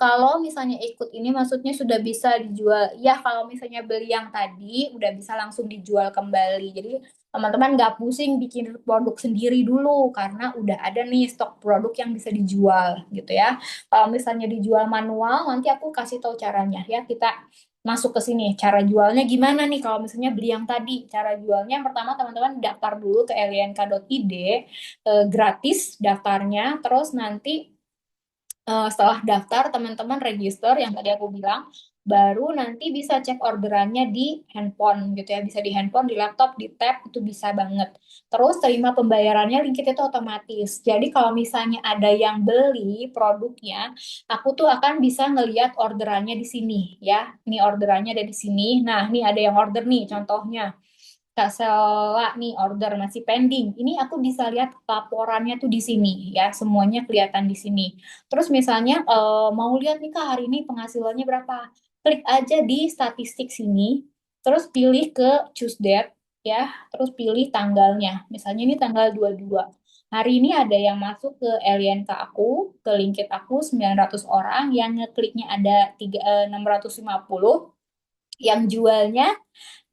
Kalau misalnya ikut ini maksudnya sudah bisa dijual. Ya, kalau misalnya beli yang tadi udah bisa langsung dijual kembali. Jadi teman-teman nggak pusing bikin produk sendiri dulu karena udah ada nih stok produk yang bisa dijual gitu ya. Kalau misalnya dijual manual, nanti aku kasih tahu caranya ya. Kita masuk ke sini. Cara jualnya gimana nih kalau misalnya beli yang tadi? Cara jualnya yang pertama teman-teman daftar dulu ke elianka.id, gratis daftarnya. Terus nanti setelah daftar teman-teman register yang tadi aku bilang, baru nanti bisa cek orderannya di handphone gitu ya. Bisa di handphone, di laptop, di tab, itu bisa banget. Terus terima pembayarannya link itu otomatis. Jadi kalau misalnya ada yang beli produknya, aku tuh akan bisa ngeliat orderannya di sini ya. Ini orderannya ada di sini. Nah, ini ada yang order nih contohnya. Kak Sela nih order masih pending. Ini aku bisa lihat laporannya tuh di sini ya, semuanya kelihatan di sini. Terus misalnya mau lihat nih Kak hari ini penghasilannya berapa? Klik aja di statistik sini, terus pilih ke choose date ya, terus pilih tanggalnya. Misalnya ini tanggal 22. Hari ini ada yang masuk ke LNK aku, ke LinkedIn aku 900 orang, yang ngekliknya ada 650, yang jualnya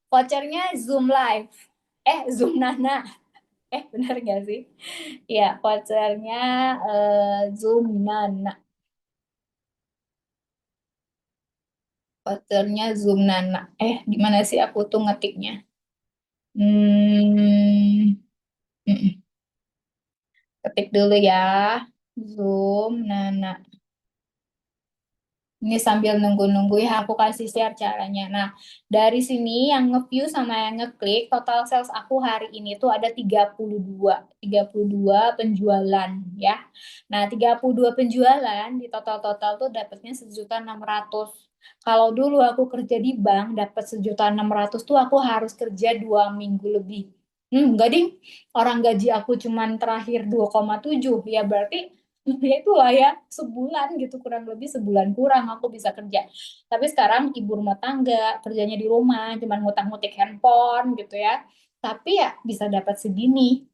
vouchernya Zoom Live. Zoom Nana. Benar nggak sih? Ya, vouchernya Zoom Nana. Vouchernya Zoom Nana. Gimana sih aku tuh ngetiknya? Hmm, mm-mm. Ketik dulu ya. Zoom Nana. Ini sambil nunggu-nunggu ya, aku kasih share caranya. Nah, dari sini yang nge-view sama yang ngeklik, total sales aku hari ini tuh ada 32 penjualan ya. Nah, 32 penjualan di total-total tuh dapatnya 1.600.000. Kalau dulu aku kerja di bank, dapat 1.600.000 tuh aku harus kerja 2 minggu lebih. Enggak ding, orang gaji aku cuman terakhir 2,7 ya berarti ya itulah ya sebulan gitu kurang lebih sebulan kurang aku bisa kerja. Tapi sekarang ibu rumah tangga kerjanya di rumah cuman ngutang-ngutik handphone gitu ya, tapi ya bisa dapat segini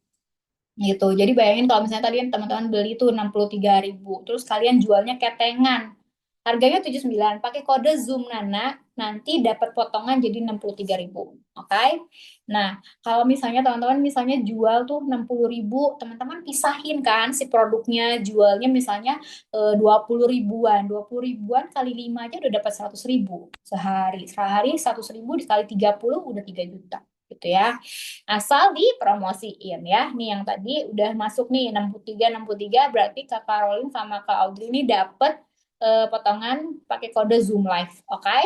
gitu. Jadi bayangin kalau misalnya tadi teman-teman beli itu 63.000, terus kalian jualnya ketengan, harganya 79, pakai kode Zoom Nana, nanti dapat potongan jadi 63.000. Oke. Nah, kalau misalnya teman-teman misalnya jual tuh 60.000, teman-teman pisahin kan si produknya, jualnya misalnya 20 ribuan. 20 ribuan kali 5 aja udah dapat 100.000 sehari. Sehari 100.000 dikali 30 udah 3 juta gitu ya. Asal dipromosiin ya. Nih yang tadi udah masuk nih 63 berarti Kak Caroline sama Kak Audrey ini dapat potongan pakai kode Zoom Live. Oke? Okay?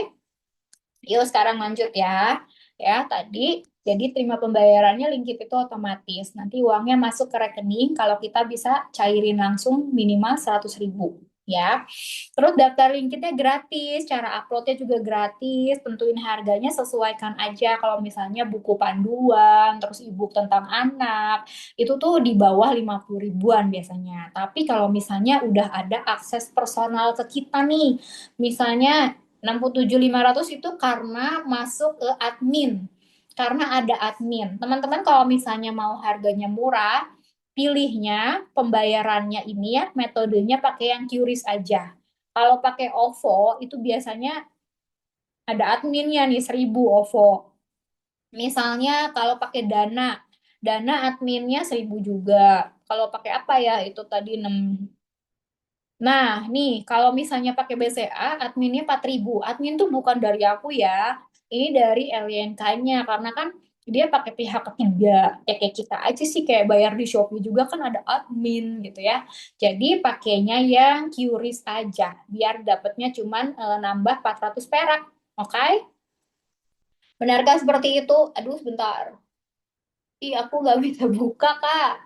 Yuk sekarang lanjut ya. Ya, tadi jadi terima pembayarannya link itu otomatis. Nanti uangnya masuk ke rekening kalau kita bisa cairin langsung minimal 100.000 ya. Terus daftar link kita gratis, cara uploadnya juga gratis. Tentuin harganya, sesuaikan aja. Kalau misalnya buku panduan, terus ebook tentang anak, itu tuh di bawah 50 ribuan biasanya. Tapi kalau misalnya udah ada akses personal ke kita nih, misalnya 67.500 itu karena masuk ke admin. Karena ada admin. Teman-teman kalau misalnya mau harganya murah, pilihnya pembayarannya ini ya, metodenya pakai yang QRIS aja. Kalau pakai OVO itu biasanya ada adminnya nih 1.000 OVO. Misalnya kalau pakai Dana adminnya 1.000 juga. Kalau pakai apa ya itu tadi 6. Nah, nih kalau misalnya pakai BCA, adminnya 4.000. Admin tuh bukan dari aku ya. Ini dari LYNK-nya karena kan dia pakai pihak ketiga. Ya kayak kita aja sih kayak bayar di Shopee juga kan ada admin gitu ya. Jadi pakainya yang QRIS aja biar dapatnya cuman nambah 400 perak. Oke? Benarkah seperti itu? Aduh, sebentar. Ih, aku nggak bisa buka, Kak.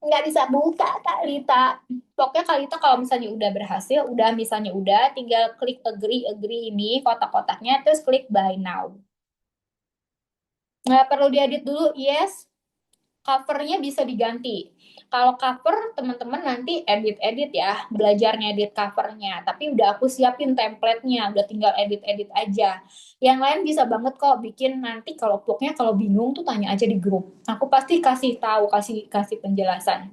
Nggak bisa buka, Kak Lita. Pokoknya Kak Lita kalau misalnya udah berhasil, udah misalnya udah, tinggal klik agree ini, kotak-kotaknya, terus klik buy now. Nggak perlu diedit dulu, yes. Covernya bisa diganti. Kalau cover, teman-teman nanti edit-edit ya, belajar ngedit covernya. Tapi udah aku siapin template-nya, udah tinggal edit-edit aja. Yang lain bisa banget kok bikin nanti kalau pokoknya kalau bingung tuh tanya aja di grup. Aku pasti kasih tahu, kasih kasih penjelasan.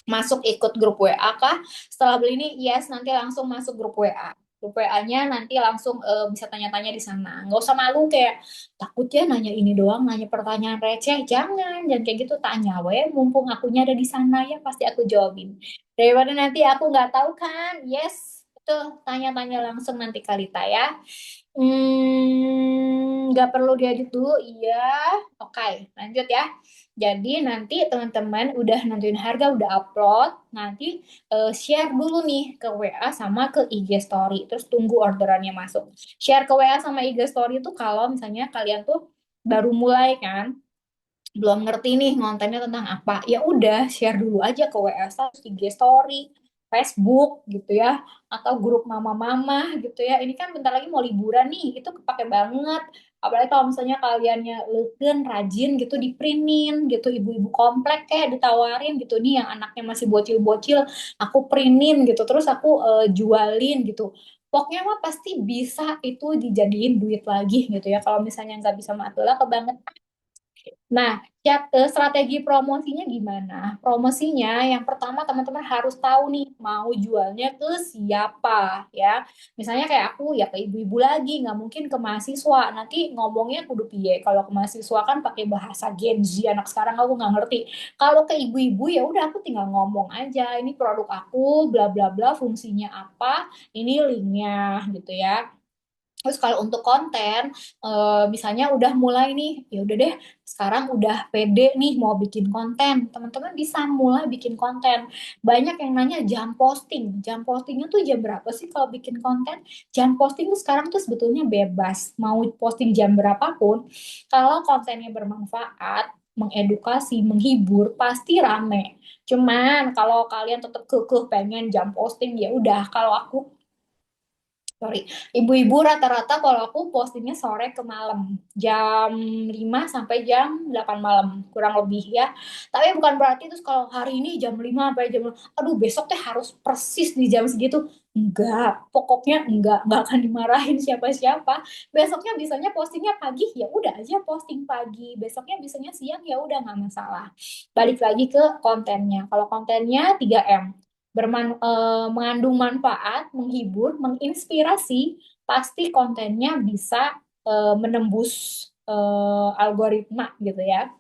Masuk ikut grup WA kah? Setelah beli ini, yes, nanti langsung masuk grup WA. Grup WA-nya nanti langsung bisa tanya-tanya di sana. Nggak usah malu kayak takut ya nanya ini doang, nanya pertanyaan receh. Jangan kayak gitu. Tanya, we, mumpung akunya ada di sana ya pasti aku jawabin. Daripada nanti aku nggak tahu kan, yes, itu tanya-tanya langsung nanti Kalita ya. Nggak perlu diedit dulu, iya. Oke, lanjut ya. Jadi nanti teman-teman udah nentuin harga, udah upload, nanti share dulu nih ke WA sama ke IG Story. Terus tunggu orderannya masuk. Share ke WA sama IG Story itu kalau misalnya kalian tuh baru mulai kan, belum ngerti nih kontennya tentang apa, ya udah share dulu aja ke WA status, IG story, Facebook gitu ya, atau grup mama-mama gitu ya. Ini kan bentar lagi mau liburan nih, itu kepake banget. Apalagi kalau misalnya kaliannya legen, rajin gitu, diprintin gitu, ibu-ibu komplek kayak ditawarin gitu nih, yang anaknya masih bocil-bocil, aku printin gitu, terus aku jualin gitu. Pokoknya mah pasti bisa itu dijadiin duit lagi gitu ya. Kalau misalnya nggak bisa mah atulah kebangetan. Nah, strategi promosinya gimana? Promosinya yang pertama teman-teman harus tahu nih mau jualnya ke siapa ya. Misalnya kayak aku ya ke ibu-ibu lagi, nggak mungkin ke mahasiswa. Nanti ngomongnya kudu piye. Kalau ke mahasiswa kan pakai bahasa Gen Z, anak sekarang aku nggak ngerti. Kalau ke ibu-ibu ya udah aku tinggal ngomong aja, ini produk aku, bla bla bla, fungsinya apa, ini linknya gitu ya. Terus kalau untuk konten, misalnya udah mulai nih, ya udah deh, sekarang udah pede nih mau bikin konten, teman-teman bisa mulai bikin konten. Banyak yang nanya jam postingnya tuh jam berapa sih kalau bikin konten? Jam posting tuh sekarang tuh sebetulnya bebas, mau posting jam berapapun, kalau kontennya bermanfaat, mengedukasi, menghibur, pasti rame. Cuman kalau kalian tetap kekeh pengen jam posting, ya udah, kalau aku sorry, ibu-ibu rata-rata kalau aku postingnya sore ke malam, jam 5 sampai jam 8 malam, kurang lebih ya. Tapi bukan berarti terus kalau hari ini jam 5 sampai jam, aduh besok teh harus persis di jam segitu. Enggak, pokoknya enggak akan dimarahin siapa-siapa. Besoknya bisanya postingnya pagi, ya udah aja posting pagi. Besoknya bisanya siang, ya udah nggak masalah. Balik lagi ke kontennya. Kalau kontennya 3M, mengandung manfaat, menghibur, menginspirasi, pasti kontennya bisa menembus algoritma gitu ya.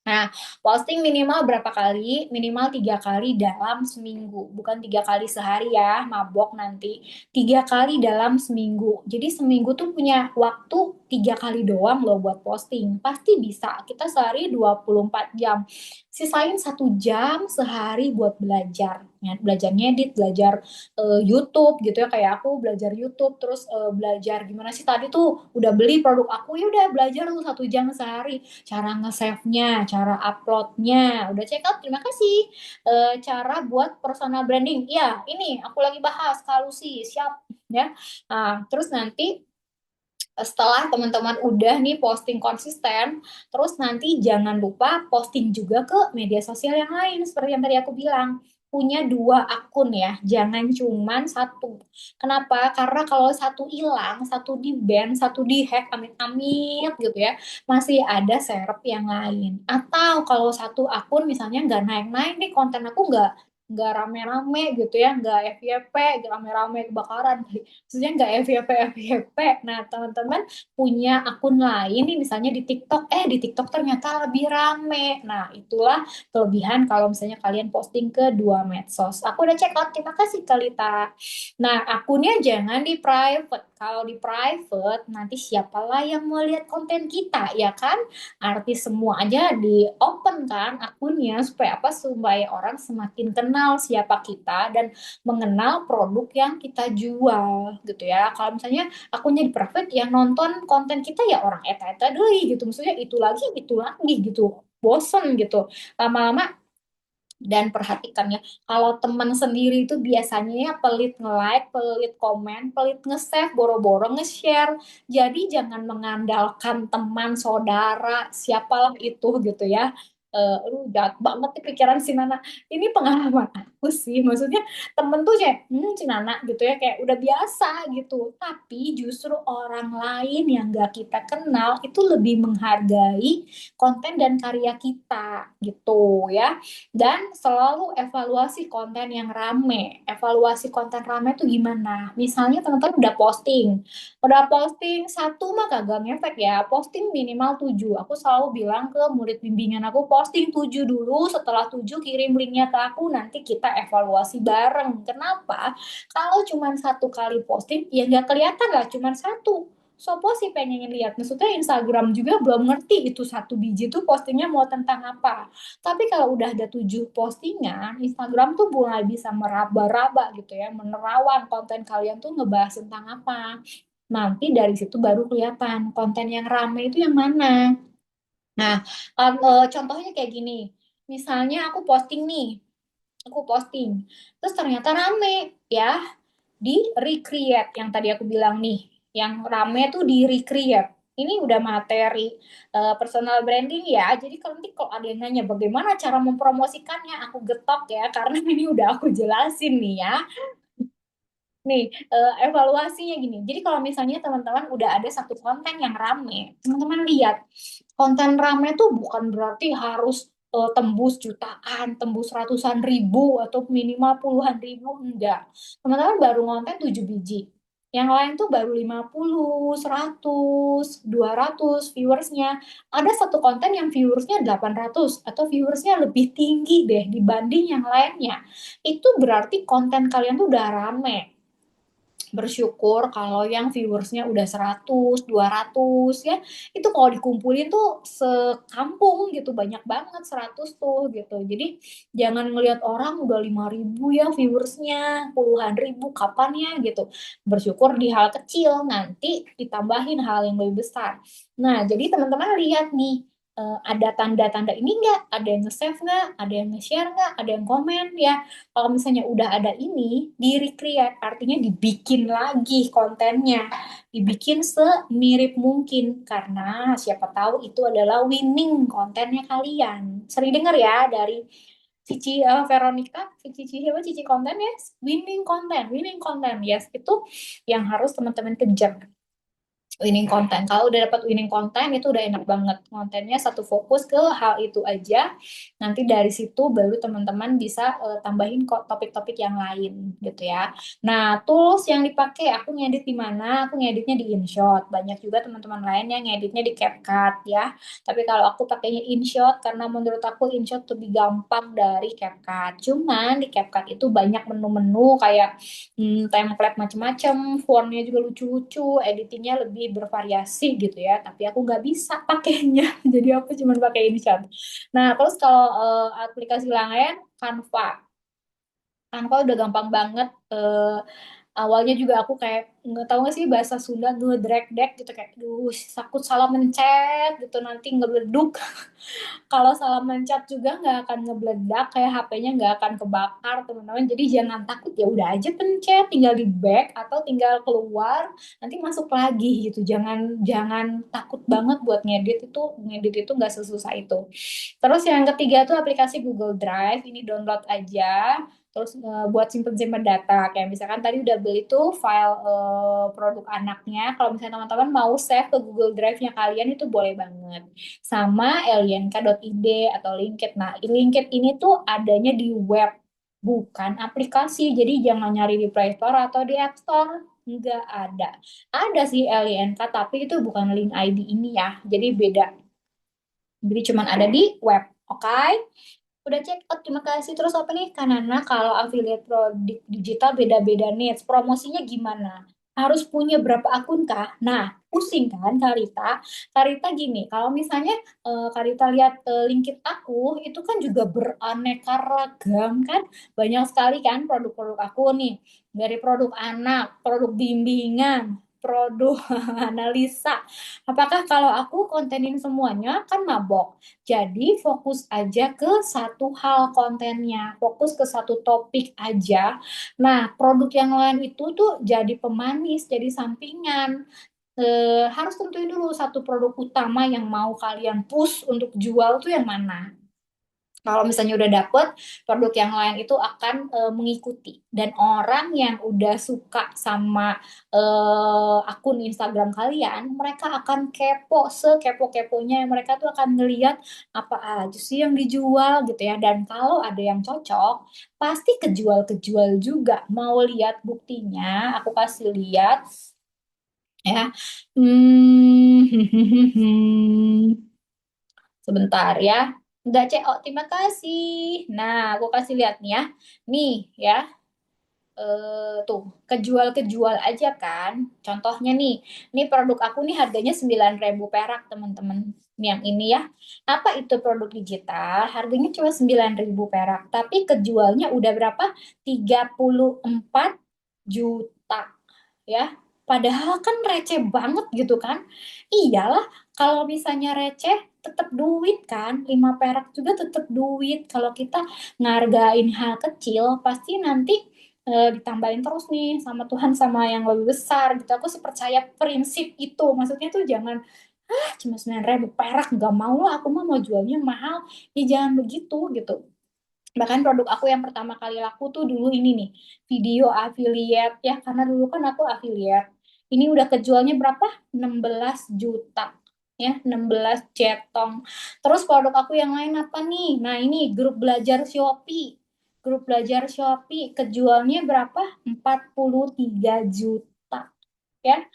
Nah, posting minimal berapa kali? Minimal 3 kali dalam seminggu. Bukan 3 kali sehari ya, mabok nanti. 3 kali dalam seminggu. Jadi seminggu tuh punya waktu 3 kali doang loh buat posting. Pasti bisa. Kita sehari 24 jam. Sisain 1 jam sehari buat belajar. Ya, belajar ngedit, belajar YouTube gitu ya. Kayak aku belajar YouTube, terus belajar gimana sih tadi tuh udah beli produk aku, ya udah belajar tuh 1 jam sehari, cara nge-save-nya, cara uploadnya, udah check out, terima kasih. Cara buat personal branding, ya ini aku lagi bahas Kalusi, siap ya. Nah, terus nanti setelah teman-teman udah nih posting konsisten, terus nanti jangan lupa posting juga ke media sosial yang lain, seperti yang tadi aku bilang. Punya 2 akun ya, jangan cuman satu. Kenapa? Karena kalau satu hilang, satu di ban, satu di hack, amit-amit gitu ya, masih ada serep yang lain. Atau kalau satu akun misalnya nggak naik-naik nih konten aku, nggak rame-rame gitu ya, nggak FYP, nggak rame-rame kebakaran, maksudnya nggak FYP FYP. Nah, teman-teman punya akun lain nih misalnya di TikTok, di TikTok ternyata lebih rame. Nah, itulah kelebihan kalau misalnya kalian posting ke 2 medsos. Aku udah check out, terima kasih Kalita. Nah, akunnya jangan di private. Kalau di private nanti siapalah yang mau lihat konten kita, ya kan? Artis semua aja di open kan akunnya, supaya apa? Supaya orang semakin kenal siapa kita dan mengenal produk yang kita jual gitu ya. Kalau misalnya akunnya di private, yang nonton konten kita ya orang eta-eta dulu gitu, maksudnya itu lagi gitu, bosen gitu lama-lama. Dan perhatikan ya, kalau teman sendiri itu biasanya ya pelit nge-like, pelit komen, pelit nge-save, boro-boro nge-share. Jadi jangan mengandalkan teman, saudara, siapalah itu gitu ya. Lu jahat banget nih pikiran si Nana. Ini pengalaman aku sih, maksudnya temen tuh kayak, si Nana gitu ya, kayak udah biasa gitu. Tapi justru orang lain yang gak kita kenal itu lebih menghargai konten dan karya kita gitu ya. Dan selalu evaluasi konten yang rame. Evaluasi konten rame itu gimana? Misalnya teman-teman udah posting satu mah kagak ngefek ya. Posting minimal 7. Aku selalu bilang ke murid bimbingan aku, posting 7 dulu. Setelah 7 kirim linknya ke aku, nanti kita evaluasi bareng. Kenapa? Kalau cuma 1 kali posting, ya nggak kelihatan lah, cuma satu. Sopo sih pengen lihat. Maksudnya Instagram juga belum ngerti itu satu biji tuh postingnya mau tentang apa. Tapi kalau udah ada 7 postingan, Instagram tuh mulai bisa meraba-raba gitu ya, menerawang konten kalian tuh ngebahas tentang apa. Nanti dari situ baru kelihatan konten yang rame itu yang mana. Nah, contohnya kayak gini. Misalnya aku posting, terus ternyata rame ya di recreate yang tadi aku bilang nih, yang rame tuh di recreate. Ini udah materi personal branding ya. Jadi kalau nanti kalau ada yang nanya bagaimana cara mempromosikannya, aku getok ya karena ini udah aku jelasin nih ya. Nih, evaluasinya gini. Jadi kalau misalnya teman-teman udah ada satu konten yang rame, teman-teman lihat konten rame tuh bukan berarti harus tembus jutaan, tembus ratusan ribu atau minimal puluhan ribu, enggak. Teman-teman baru ngonten 7 biji. Yang lain tuh baru 50, 100, 200 viewersnya. Ada satu konten yang viewersnya 800 atau viewersnya lebih tinggi deh dibanding yang lainnya. Itu berarti konten kalian tuh udah rame. Bersyukur kalau yang viewersnya udah 100, 200 ya. Itu kalau dikumpulin tuh sekampung gitu, banyak banget 100 tuh gitu. Jadi jangan ngelihat orang udah 5.000 ya viewersnya, puluhan ribu kapan ya gitu. Bersyukur di hal kecil, nanti ditambahin hal yang lebih besar. Nah, jadi teman-teman lihat nih, ada tanda-tanda ini nggak? Ada yang nge-save nggak? Ada yang nge-share nggak? Ada yang komen ya? Kalau misalnya udah ada ini, di-recreate, artinya dibikin lagi kontennya. Dibikin semirip mungkin, karena siapa tahu itu adalah winning kontennya kalian. Sering dengar ya dari Cici Veronica, Cici siapa Cici konten ya, winning konten, yes itu yang harus teman-teman kejar winning content. Kalau udah dapat winning content itu udah enak banget. Kontennya satu fokus ke hal itu aja. Nanti dari situ baru teman-teman bisa tambahin kok topik-topik yang lain gitu ya. Nah, tools yang dipakai aku ngedit di mana? Aku ngeditnya di InShot. Banyak juga teman-teman lain yang ngeditnya di CapCut ya. Tapi kalau aku pakainya InShot karena menurut aku InShot lebih gampang dari CapCut. Cuman di CapCut itu banyak menu-menu kayak template macem-macem, fontnya juga lucu-lucu, editingnya lebih bervariasi gitu ya. Tapi aku nggak bisa pakainya, jadi aku cuma pakai InShot. Nah, terus kalau aplikasi lain, Canva. Canva udah gampang banget. Awalnya juga aku kayak nggak tahu nggak sih bahasa Sunda ngedrag drag gitu kayak, duh, takut salah mencet gitu nanti ngebleduk. Kalau salah mencet juga nggak akan ngebledak, kayak HP-nya nggak akan kebakar teman-teman. Jadi jangan takut, ya udah aja pencet, tinggal di back atau tinggal keluar, nanti masuk lagi gitu. Jangan jangan takut banget buat ngedit itu nggak sesusah itu. Terus yang ketiga tuh aplikasi Google Drive, ini download aja. Terus buat simpen-simpen data, kayak misalkan tadi udah beli tuh file produk anaknya. Kalau misalnya teman-teman mau save ke Google Drive-nya kalian itu boleh banget sama lynk.id atau LinkedIn. Nah, LinkedIn ini tuh adanya di web, bukan aplikasi. Jadi jangan nyari di Play Store atau di App Store. Nggak ada. Ada sih LYNK, tapi itu bukan link ID ini ya. Jadi beda. Jadi cuma ada di web. Oke? Udah check out, terima kasih. Terus apa nih, Kanana, kalau affiliate produk digital beda-beda nih. Promosinya gimana? Harus punya berapa akun kah? Nah, pusing kan Karita? Karita gini, kalau misalnya Karita lihat LinkedIn aku, itu kan juga beraneka ragam kan. Banyak sekali kan produk-produk aku nih. Dari produk anak, produk bimbingan, produk analisa. Apakah kalau aku kontenin semuanya kan mabok? Jadi fokus aja ke satu hal kontennya, fokus ke satu topik aja. Nah, produk yang lain itu tuh jadi pemanis, jadi sampingan. Harus tentuin dulu satu produk utama yang mau kalian push untuk jual tuh yang mana. Kalau misalnya udah dapet, produk yang lain itu akan mengikuti. Dan orang yang udah suka sama akun Instagram kalian, mereka akan kepo, sekepo-keponya. Mereka tuh akan ngeliat apa aja sih yang dijual gitu ya. Dan kalau ada yang cocok, pasti kejual-kejual juga. Mau lihat buktinya, aku kasih lihat ya. Sebentar ya. Nggak CO, terima kasih. Nah, aku kasih lihat nih ya. Nih ya. tuh kejual-kejual aja kan. Contohnya nih, ini produk aku nih harganya 9.000 perak teman-teman. Yang ini ya. Apa itu produk digital? Harganya cuma 9.000 perak, tapi kejualnya udah berapa? 34 juta ya. Padahal kan receh banget gitu kan. Iyalah, kalau misalnya receh tetap duit kan. 5 perak juga tetap duit. Kalau kita ngargain hal kecil, pasti nanti ditambahin terus nih sama Tuhan sama yang lebih besar gitu. Aku sih percaya prinsip itu. Maksudnya tuh jangan cuma 9.000 perak nggak mau lah, aku mah mau jualnya mahal. Ya jangan begitu gitu. Bahkan produk aku yang pertama kali laku tuh dulu ini nih, video affiliate ya, karena dulu kan aku affiliate. Ini udah kejualnya berapa? 16 juta ya, 16 cetong. Terus produk aku yang lain apa nih? Nah, ini grup belajar Shopee. Grup belajar Shopee kejualnya berapa? 43 juta ya.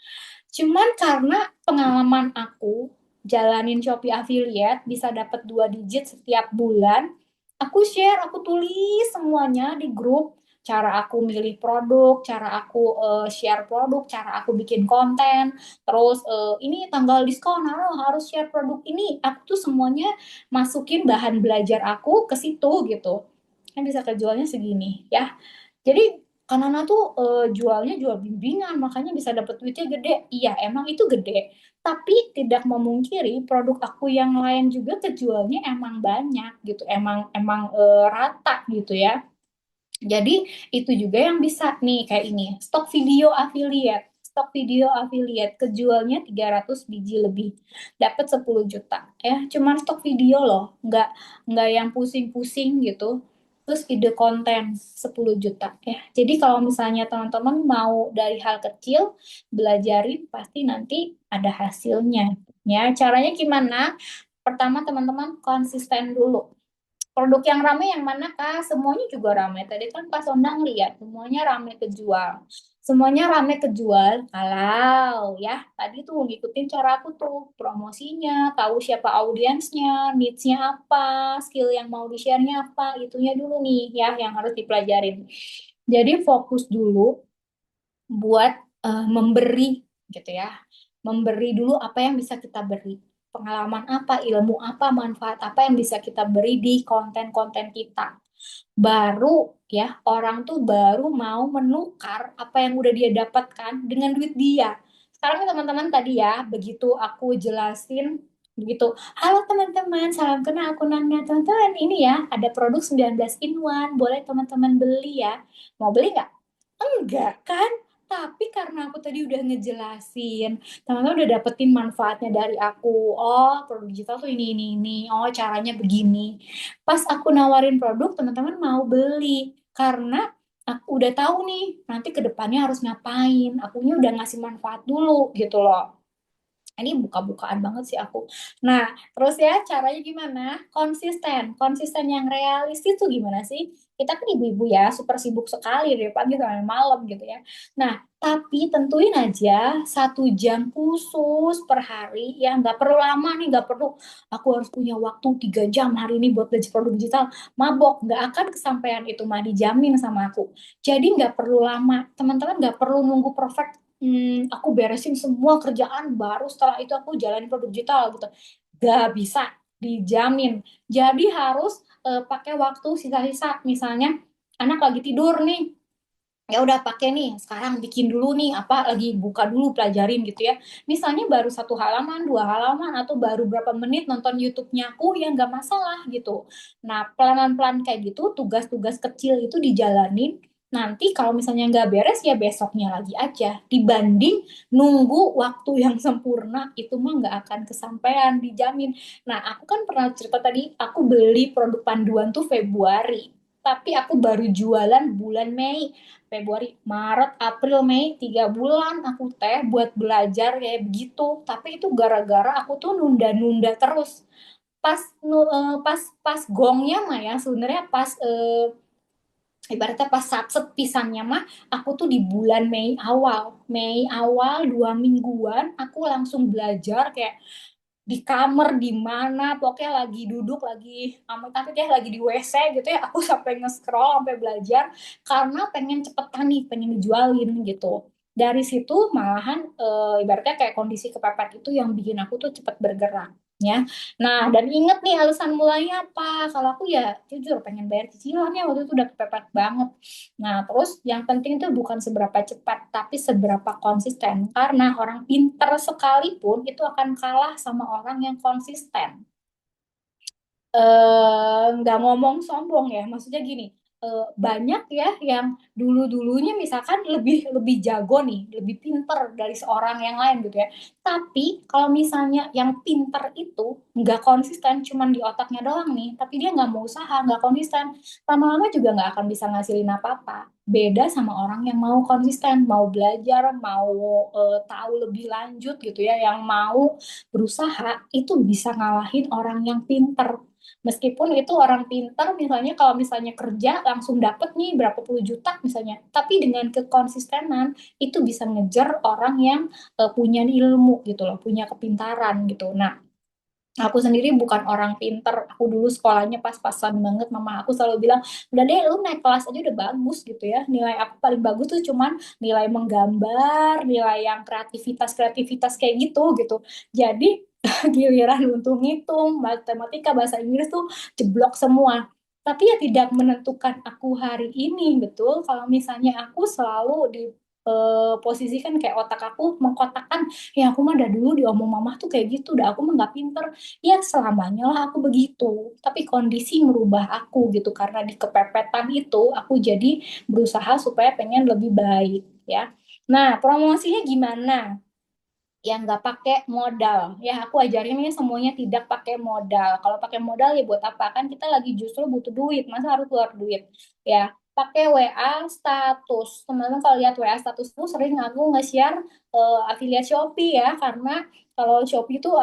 Cuman karena pengalaman aku jalanin Shopee affiliate bisa dapat 2 digit setiap bulan, aku share, aku tulis semuanya di grup. Cara aku milih produk, cara aku share produk, cara aku bikin konten, terus ini tanggal diskon, harus share produk ini. Aku tuh semuanya masukin bahan belajar aku ke situ gitu. Kan bisa kejualnya segini ya. Jadi Kanana tuh jualnya jual bimbingan, makanya bisa dapet duitnya gede. Iya, emang itu gede. Tapi tidak memungkiri produk aku yang lain juga kejualnya emang banyak gitu, emang emang rata gitu ya. Jadi itu juga yang bisa nih kayak ini, stok video affiliate. Stok video affiliate kejualnya 300 biji lebih, dapat 10 juta ya. Cuman stok video loh, nggak yang pusing-pusing gitu. Terus ide konten 10 juta ya. Jadi kalau misalnya teman-teman mau dari hal kecil belajarin pasti nanti ada hasilnya. Ya, caranya gimana? Pertama teman-teman konsisten dulu. Produk yang rame yang mana Kak? Semuanya juga rame. Tadi kan Kak Sondang lihat, semuanya rame kejual. Semuanya rame kejual kalau ya tadi tuh ngikutin cara aku tuh promosinya, tahu siapa audiensnya, needs-nya apa, skill yang mau di-share-nya apa, itunya dulu nih ya yang harus dipelajarin. Jadi fokus dulu buat memberi gitu ya. Memberi dulu apa yang bisa kita beri. Pengalaman apa, ilmu apa, manfaat apa yang bisa kita beri di konten-konten kita. Baru ya, orang tuh baru mau menukar apa yang udah dia dapatkan dengan duit dia. Sekarang nih teman-teman tadi ya, begitu aku jelasin begitu. Halo teman-teman, salam kenal aku Nana. Teman-teman, ini ya ada produk 19 in 1, boleh teman-teman beli ya. Mau beli nggak? Enggak kan? Tapi karena aku tadi udah ngejelasin, teman-teman udah dapetin manfaatnya dari aku. Oh, produk digital tuh ini. Oh, caranya begini. Pas aku nawarin produk, teman-teman mau beli. Karena aku udah tahu nih, nanti ke depannya harus ngapain. Akunya udah ngasih manfaat dulu gitu loh. Ini buka-bukaan banget sih aku. Nah, terus ya caranya gimana? Konsisten. Konsisten yang realistis tuh gimana sih? Kita kan ibu-ibu ya, super sibuk sekali dari pagi sampai malam gitu ya. Nah, tapi tentuin aja 1 jam khusus per hari ya. Nggak perlu lama nih, nggak perlu aku harus punya waktu 3 jam hari ini buat belajar produk digital. Mabok, nggak akan kesampaian itu mah dijamin sama aku. Jadi nggak perlu lama. Teman-teman nggak perlu nunggu perfect, aku beresin semua kerjaan baru setelah itu aku jalanin produk digital gitu. Gak bisa dijamin. Jadi harus pakai waktu sisa-sisa. Misalnya anak lagi tidur nih, ya udah pakai nih sekarang bikin dulu nih apa lagi buka dulu pelajarin gitu ya. Misalnya baru 1 halaman 2 halaman atau baru berapa menit nonton YouTube-nya aku ya nggak masalah gitu. Nah pelan-pelan kayak gitu tugas-tugas kecil itu dijalanin. Nanti kalau misalnya nggak beres ya besoknya lagi aja. Dibanding nunggu waktu yang sempurna itu mah nggak akan kesampaian dijamin. Nah aku kan pernah cerita tadi aku beli produk panduan tuh Februari. Tapi aku baru jualan bulan Mei. Februari, Maret, April, Mei, 3 bulan aku teh buat belajar kayak begitu. Tapi itu gara-gara aku tuh nunda-nunda terus. Pas gongnya mah ya sebenarnya pas ibaratnya pas satset pisannya mah aku tuh di bulan Mei awal 2 mingguan aku langsung belajar kayak di kamar di mana pokoknya lagi duduk lagi amit-amit ya lagi di WC gitu ya aku sampai nge-scroll sampai belajar karena pengen cepetan nih pengen dijualin gitu. Dari situ malahan ibaratnya kayak kondisi kepepet itu yang bikin aku tuh cepet bergerak ya. Nah, dan inget nih alasan mulanya apa? Kalau aku ya jujur pengen bayar cicilannya waktu itu udah kepepet banget. Nah, terus yang penting itu bukan seberapa cepat, tapi seberapa konsisten. Karena orang pinter sekalipun itu akan kalah sama orang yang konsisten. Nggak ngomong sombong ya, maksudnya gini, banyak ya yang dulu-dulunya misalkan lebih lebih jago nih, lebih pinter dari seorang yang lain gitu ya. Tapi kalau misalnya yang pinter itu nggak konsisten, cuman di otaknya doang nih, tapi dia nggak mau usaha, nggak konsisten, lama-lama juga nggak akan bisa ngasilin apa-apa. Beda sama orang yang mau konsisten, mau belajar, mau tahu lebih lanjut gitu ya, yang mau berusaha itu bisa ngalahin orang yang pinter. Meskipun itu orang pintar, misalnya kalau misalnya kerja langsung dapet nih berapa puluh juta misalnya, tapi dengan kekonsistenan itu bisa ngejar orang yang punya ilmu gitu loh, punya kepintaran gitu. Nah, aku sendiri bukan orang pinter. Aku dulu sekolahnya pas-pasan banget. Mama aku selalu bilang, udah deh lu naik kelas aja udah bagus gitu ya. Nilai aku paling bagus tuh cuman nilai menggambar, nilai yang kreativitas-kreativitas kayak gitu gitu. Jadi giliran untuk ngitung, matematika, bahasa Inggris tuh jeblok semua. Tapi ya tidak menentukan aku hari ini, betul. Kalau misalnya aku selalu di posisikan kayak otak aku mengkotakkan, ya aku mah udah dulu diomong mama tuh kayak gitu, udah aku mah nggak pinter. Ya selamanya lah aku begitu. Tapi kondisi merubah aku gitu, karena di kepepetan itu aku jadi berusaha supaya pengen lebih baik ya. Nah, promosinya gimana? Yang nggak pakai modal. Ya, aku ajarin ini semuanya tidak pakai modal. Kalau pakai modal ya buat apa? Kan kita lagi justru butuh duit, masa harus keluar duit? Ya, pakai WA status. Teman-teman kalau lihat WA status tuh sering aku nge-share afiliat Shopee ya, karena kalau Shopee itu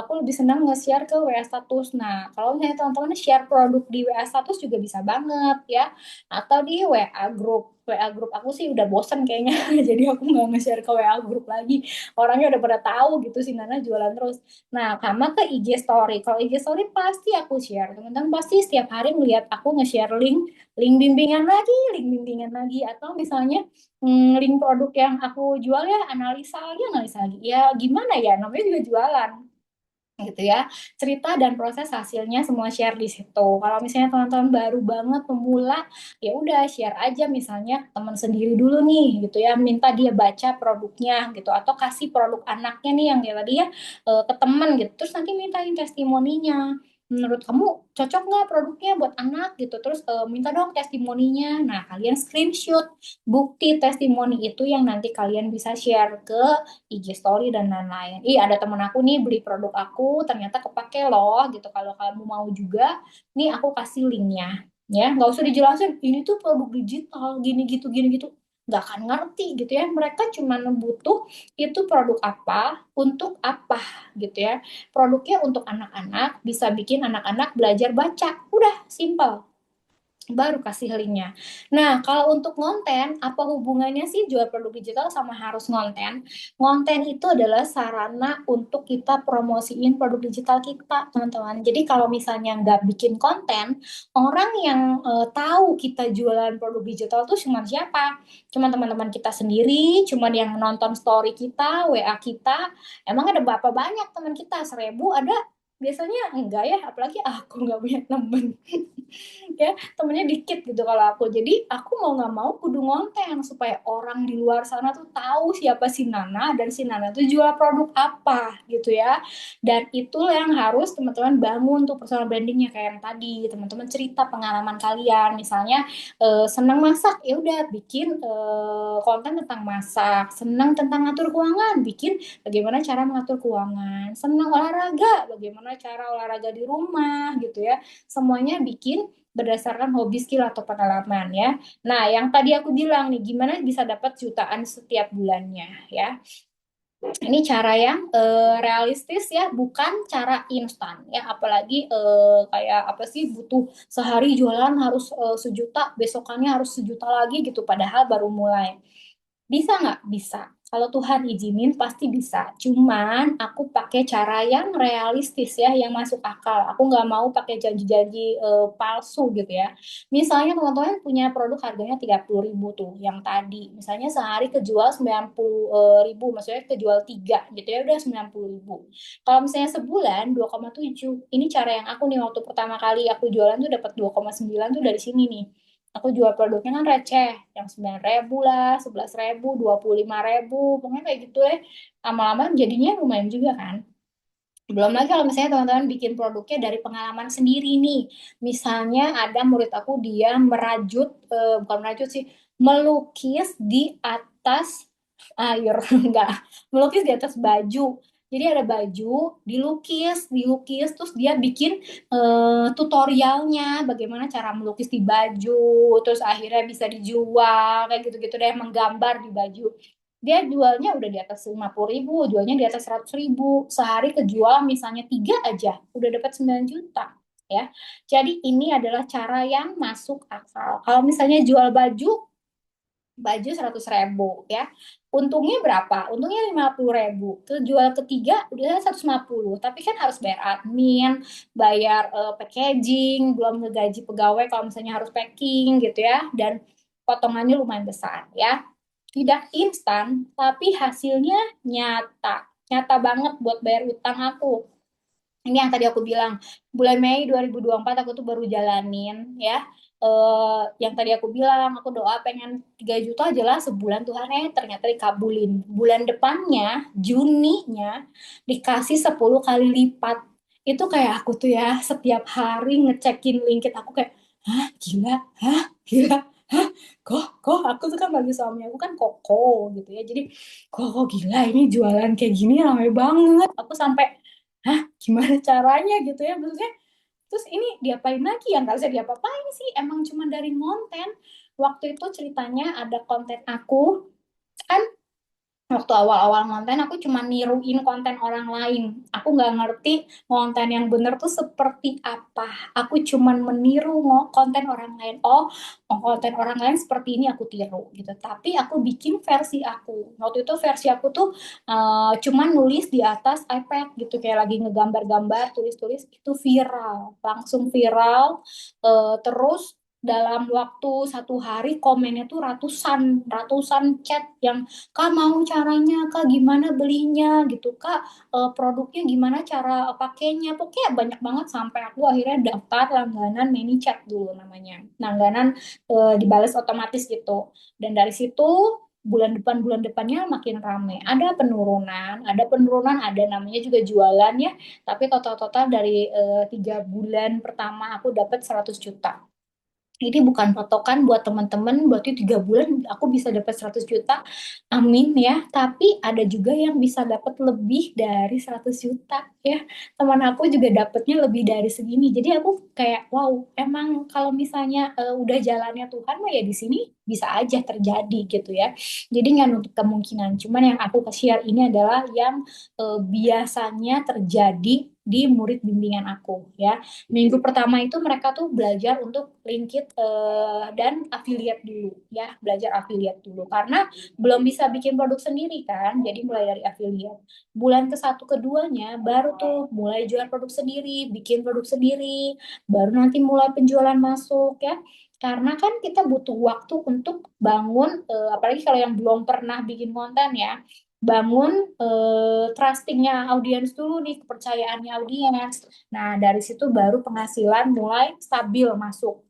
aku lebih senang nge-share ke WA status. Nah, kalau misalnya teman-teman share produk di WA status juga bisa banget ya, atau di WA group. WA group aku sih udah bosen kayaknya, jadi aku nggak nge-share ke WA group lagi, orangnya udah pada tahu gitu sih Nana jualan terus. Nah, sama ke IG story. Kalau IG story pasti aku share. Teman-teman pasti setiap hari melihat aku nge-share link bimbingan lagi, link bimbingan lagi, atau misalnya link produk yang aku jual ya analisa lagi. Ya gimana ya, namanya juga jualan gitu ya, cerita dan proses hasilnya semua share di situ. Kalau misalnya teman-teman baru banget pemula, ya udah share aja, misalnya teman sendiri dulu nih gitu ya, minta dia baca produknya gitu, atau kasih produk anaknya nih yang dia tadi ya ke teman gitu, terus nanti mintain testimoninya, menurut kamu cocok nggak produknya buat anak gitu, terus minta dong testimoninya. Nah, kalian screenshot bukti testimoni itu yang nanti kalian bisa share ke IG story dan lain-lain. Ih, ada temen aku nih beli produk aku, ternyata kepake loh gitu. Kalau kamu mau juga, nih aku kasih linknya. Ya, nggak usah dijelasin, ini tuh produk digital, gini gitu, gini gitu. Nggak akan ngerti gitu ya. Mereka cuma butuh itu produk apa, untuk apa gitu ya. Produknya untuk anak-anak, bisa bikin anak-anak belajar baca. Udah, simple, baru kasih linknya. Nah, kalau untuk konten, apa hubungannya sih jual produk digital sama harus ngonten? Ngonten itu adalah sarana untuk kita promosiin produk digital kita, teman-teman. Jadi kalau misalnya nggak bikin konten, orang yang tahu kita jualan produk digital tuh cuma siapa? Cuma teman-teman kita sendiri, cuma yang nonton story kita, WA kita. Emang ada berapa banyak teman kita? 1.000 ada? Biasanya enggak ya, apalagi aku nggak punya temen. Ya, temennya dikit gitu kalau aku. Jadi aku mau nggak mau kudu ngonten supaya orang di luar sana tuh tahu siapa si Nana, dan si Nana tuh jual produk apa gitu ya. Dan itu yang harus teman-teman bangun tuh personal brandingnya, kayak yang tadi teman-teman cerita pengalaman kalian, misalnya senang masak, ya udah bikin konten tentang masak. Senang tentang ngatur keuangan, bikin bagaimana cara mengatur keuangan. Senang olahraga, bagaimana cara olahraga di rumah gitu ya. Semuanya bikin berdasarkan hobi, skill, atau pengalaman ya. Nah, yang tadi aku bilang nih, gimana bisa dapat jutaan setiap bulannya ya. Ini cara yang realistis ya, bukan cara instan ya. Apalagi kayak apa sih, butuh sehari jualan harus 1 juta, besokannya harus 1 juta lagi gitu, padahal baru mulai. Bisa nggak? Bisa. Kalau Tuhan izinin pasti bisa. Cuman aku pakai cara yang realistis ya, yang masuk akal. Aku nggak mau pakai janji-janji palsu gitu ya. Misalnya teman-teman punya produk harganya 30.000 tuh, yang tadi. Misalnya sehari kejual 90.000, maksudnya kejual 3 gitu ya, udah 90.000. Kalau misalnya sebulan 2,7, ini cara yang aku nih waktu pertama kali aku jualan tuh dapat 2,9 tuh dari sini nih. Aku jual produknya kan receh, yang 9.000 lah, 11.000, 25.000, pokoknya kayak gitu ya. Lama-lama jadinya lumayan juga kan. Belum lagi kalau misalnya teman-teman bikin produknya dari pengalaman sendiri nih. Misalnya ada murid aku dia merajut, bukan merajut sih, melukis di atas air, enggak, melukis di atas baju. Jadi ada baju, dilukis, dilukis, terus dia bikin tutorialnya bagaimana cara melukis di baju, terus akhirnya bisa dijual, kayak gitu-gitu deh, menggambar di baju. Dia jualnya udah di atas 50.000, jualnya di atas 100.000. Sehari kejual misalnya 3 aja, udah dapat 9 juta. Ya, jadi ini adalah cara yang masuk akal. Kalau misalnya jual baju 100.000 ya, untungnya berapa? Untungnya 50.000. Jual ketiga udah 150, tapi kan harus bayar admin, bayar packaging, belum ngegaji pegawai kalau misalnya harus packing gitu ya, dan potongannya lumayan besar ya. Tidak instan, tapi hasilnya nyata. Nyata banget buat bayar utang aku. Ini yang tadi aku bilang, bulan Mei 2024 aku tuh baru jalanin ya. Yang tadi aku bilang, aku doa pengen 3 juta aja lah sebulan, Tuhan ternyata dikabulin. Bulan depannya, Juninya, dikasih 10 kali lipat. Itu kayak aku tuh ya, setiap hari ngecekin LinkedIn aku kayak, hah gila, hah gila, hah kok aku tuh kan bagi suami aku kan koko gitu ya. Jadi kok gila ini jualan kayak gini ramai banget. Aku sampai, hah gimana caranya gitu ya, maksudnya terus ini diapain lagi, yang nggak bisa diapa-apain sih, emang cuma dari konten. Waktu itu ceritanya ada konten aku kan, waktu awal-awal konten aku cuma niruin konten orang lain. Aku nggak ngerti konten yang bener tuh seperti apa. Aku cuma meniru konten orang lain. Oh, konten orang lain seperti ini aku tiru gitu. Tapi aku bikin versi aku. Waktu itu versi aku tuh cuma nulis di atas iPad gitu, kayak lagi ngegambar-gambar, tulis-tulis, itu viral, langsung viral. Terus dalam waktu 1 hari komennya tuh ratusan, ratusan chat yang, Kak mau caranya, Kak gimana belinya gitu, Kak produknya gimana cara pakainya. Pokoknya banyak banget sampai aku akhirnya daftar langganan ManyChat dulu namanya. Langganan dibalas otomatis gitu. Dan dari situ bulan depannya makin rame. Ada penurunan, ada namanya juga jualan ya. Tapi total-total dari 3 bulan pertama aku dapat 100 juta. Ini bukan patokan buat teman-teman, berarti 3 bulan aku bisa dapat 100 juta. Amin ya. Tapi ada juga yang bisa dapat lebih dari 100 juta ya. Teman aku juga dapatnya lebih dari segini. Jadi aku kayak, wow, emang kalau misalnya udah jalannya Tuhan mah ya di sini bisa aja terjadi gitu ya. Jadi nggak nutup kemungkinan. Cuman yang aku share ini adalah yang biasanya terjadi di murid bimbingan aku ya. Minggu pertama itu mereka tuh belajar untuk linkit dan affiliate dulu ya, belajar affiliate dulu karena belum bisa bikin produk sendiri kan, jadi mulai dari affiliate. Bulan ke satu keduanya baru tuh mulai jual produk sendiri, bikin produk sendiri, baru nanti mulai penjualan masuk ya. Karena kan kita butuh waktu untuk bangun, apalagi kalau yang belum pernah bikin konten ya, bangun trustingnya audiens dulu nih, kepercayaannya audiens. Nah, dari situ baru penghasilan mulai stabil masuk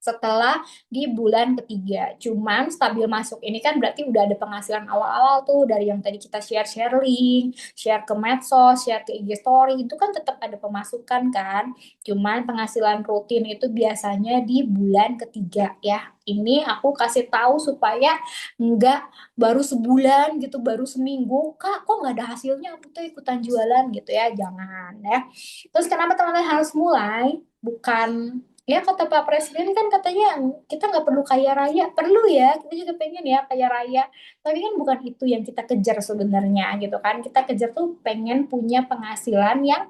setelah di bulan ketiga. Cuman stabil masuk ini kan berarti udah ada penghasilan awal-awal tuh dari yang tadi kita share-share link, share ke medsos, share ke IG story, itu kan tetap ada pemasukan kan. Cuman penghasilan rutin itu biasanya di bulan ketiga ya. Ini aku kasih tahu supaya nggak baru sebulan gitu, baru seminggu, Kak, kok nggak ada hasilnya, aku tuh ikutan jualan gitu ya. Jangan ya. Terus kenapa teman-teman harus mulai? Bukan, ya kata Pak Presiden kan katanya kita nggak perlu kaya raya, perlu ya, kita juga pengen ya kaya raya, tapi kan bukan itu yang kita kejar sebenarnya gitu kan. Kita kejar tuh pengen punya penghasilan yang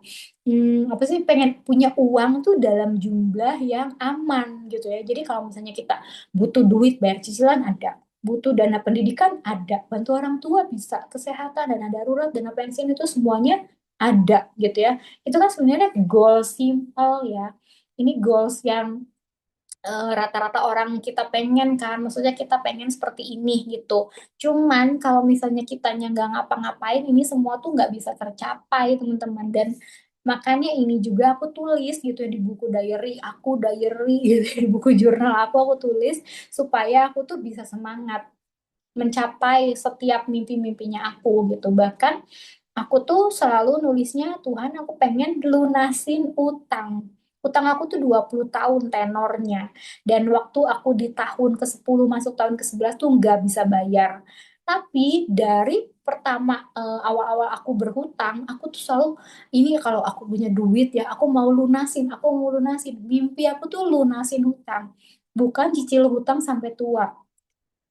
apa sih, pengen punya uang tuh dalam jumlah yang aman gitu ya. Jadi kalau misalnya kita butuh duit bayar cicilan ada, butuh dana pendidikan ada, bantu orang tua bisa, kesehatan, dana darurat, dana pensiun itu semuanya ada gitu ya. Itu kan sebenarnya goal simple ya. Ini goals yang rata-rata orang kita pengen kan, maksudnya kita pengen seperti ini gitu. Cuman kalau misalnya kitanya nggak ngapa-ngapain, ini semua tuh nggak bisa tercapai teman-teman. Dan makanya ini juga aku tulis gitu ya di buku diary gitu ya, di buku jurnal aku tulis supaya aku tuh bisa semangat mencapai setiap mimpi-mimpinya aku gitu. Bahkan aku tuh selalu nulisnya, Tuhan aku pengen lunasin utang. Utang aku tuh 20 tahun tenornya. Dan waktu aku di tahun ke-10 masuk tahun ke-11 tuh nggak bisa bayar. Tapi dari pertama awal-awal aku berhutang, aku tuh selalu ini kalau aku punya duit ya, aku mau lunasin, aku mau lunasin. Mimpi aku tuh lunasin hutang. Bukan cicil hutang sampai tua.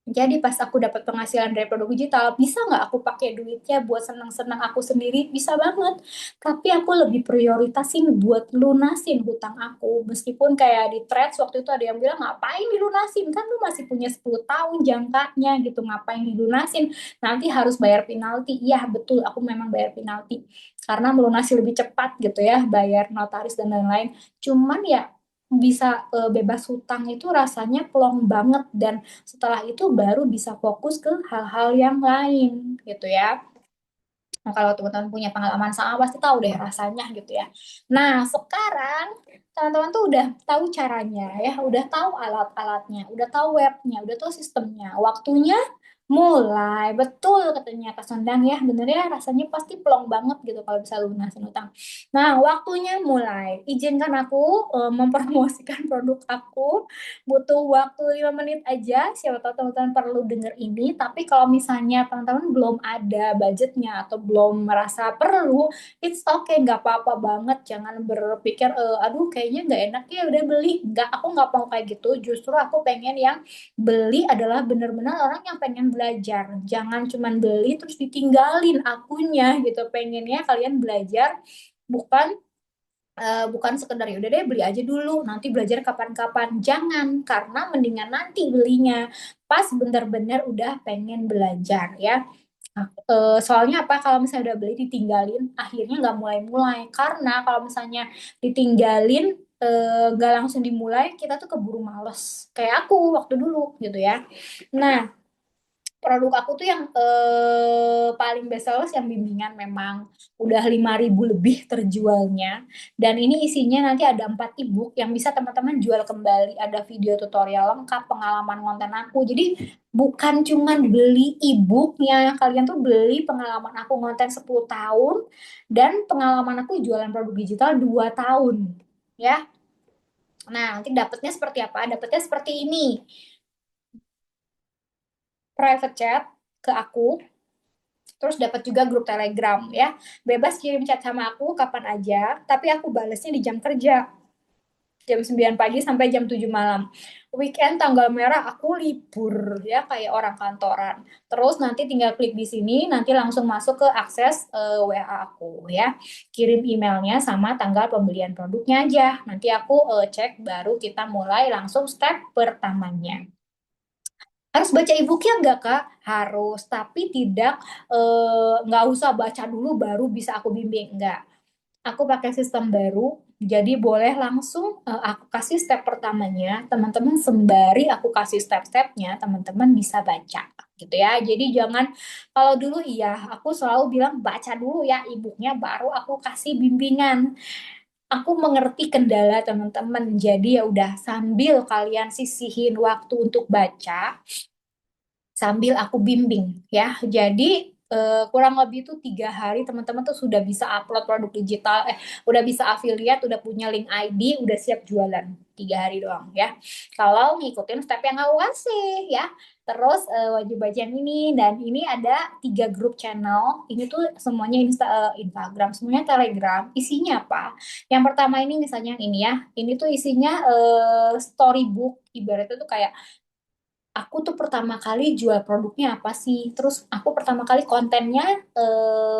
Jadi pas aku dapat penghasilan dari produk digital, bisa nggak aku pakai duitnya buat senang-senang aku sendiri? Bisa banget. Tapi aku lebih prioritasin buat lunasin hutang aku. Meskipun kayak di Threads waktu itu ada yang bilang, ngapain dilunasin? Kan lu masih punya 10 tahun jangkanya gitu. Ngapain dilunasin? Nanti harus bayar penalti. Iya betul, aku memang bayar penalti. Karena melunasi lebih cepat gitu ya, bayar notaris dan lain-lain. Cuman ya bisa bebas hutang itu rasanya plong banget dan setelah itu baru bisa fokus ke hal-hal yang lain gitu ya. Nah, kalau teman-teman punya pengalaman sama pasti tahu deh rasanya gitu ya. Nah, sekarang teman-teman tuh udah tahu caranya ya, udah tahu alat-alatnya, udah tahu webnya, udah tahu sistemnya. Waktunya mulai. Betul katanya Kak Sondang ya, bener ya rasanya pasti plong banget gitu kalau bisa lunasin utang. Nah, waktunya mulai. Izinkan aku mempromosikan produk aku. Butuh waktu 5 menit aja, siapa tahu teman-teman perlu denger ini. Tapi kalau misalnya teman-teman belum ada budgetnya atau belum merasa perlu, it's okay, nggak apa-apa banget. Jangan berpikir, aduh kayaknya nggak enak ya udah beli. Nggak, aku nggak mau kayak gitu. Justru aku pengen yang beli adalah benar-benar orang yang pengen belajar. Jangan cuman beli terus ditinggalin akunya gitu. Pengennya kalian belajar, bukan bukan sekedar ya udah deh beli aja dulu nanti belajar kapan-kapan, jangan, karena mendingan nanti belinya pas bener-bener udah pengen belajar ya. Nah, soalnya apa kalau misalnya udah beli ditinggalin akhirnya nggak mulai-mulai, karena kalau misalnya ditinggalin nggak langsung dimulai kita tuh keburu males kayak aku waktu dulu gitu ya. Nah, produk aku tuh yang paling best sellers yang bimbingan, memang udah 5.000 lebih terjualnya. Dan ini isinya nanti ada 4 ebook yang bisa teman-teman jual kembali. Ada video tutorial lengkap, pengalaman konten aku. Jadi bukan cuman beli ebooknya, kalian tuh beli pengalaman aku konten 10 tahun dan pengalaman aku jualan produk digital 2 tahun. Ya, nah nanti dapetnya seperti apa? Dapetnya seperti ini, private chat ke aku. Terus dapat juga grup Telegram ya. Bebas kirim chat sama aku kapan aja, tapi aku balesnya di jam kerja. Jam 9 pagi sampai jam 7 malam. Weekend tanggal merah aku libur ya kayak orang kantoran. Terus nanti tinggal klik di sini, nanti langsung masuk ke akses WA aku ya. Kirim emailnya sama tanggal pembelian produknya aja. Nanti aku cek baru kita mulai langsung step pertamanya. Harus baca e-booknya nggak Kak? Harus, tapi tidak nggak usah baca dulu baru bisa aku bimbing. Nggak. Aku pakai sistem baru, jadi boleh langsung aku kasih step pertamanya, teman-teman sembari aku kasih step-stepnya, teman-teman bisa baca gitu ya. Jadi jangan, kalau dulu iya, aku selalu bilang baca dulu ya e-booknya, baru aku kasih bimbingan. Aku mengerti kendala teman-teman, jadi ya udah sambil kalian sisihin waktu untuk baca, sambil aku bimbing ya. Jadi kurang lebih tuh 3 hari teman-teman tuh sudah bisa upload produk digital, udah bisa affiliate, udah punya link ID, udah siap jualan. 3 hari doang ya. Kalau ngikutin step yang aku kasih ya. Terus wajib baca yang ini, dan ini ada 3 grup channel. Ini tuh semuanya Instagram, semuanya Telegram. Isinya apa? Yang pertama ini misalnya yang ini ya. Ini tuh isinya storybook. Ibaratnya tuh kayak aku tuh pertama kali jual produknya apa sih? Terus aku pertama kali kontennya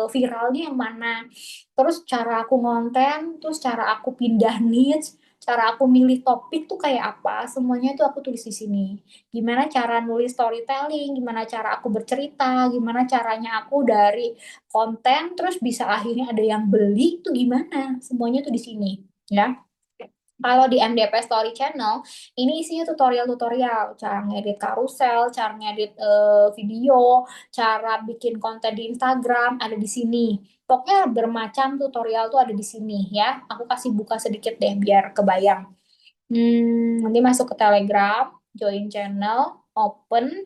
viralnya yang mana? Terus cara aku ngonten, terus cara aku pindah niche, cara aku milih topik tuh kayak apa, semuanya tuh aku tulis di sini. Gimana cara nulis storytelling, gimana cara aku bercerita, gimana caranya aku dari konten terus bisa akhirnya ada yang beli tuh gimana, semuanya tuh di sini ya. Kalau di MDP Story Channel, ini isinya tutorial-tutorial, cara ngedit karusel, cara ngedit video, cara bikin konten di Instagram, ada di sini. Pokoknya bermacam tutorial tuh ada di sini ya. Aku kasih buka sedikit deh biar kebayang. Nanti masuk ke Telegram, join channel, open.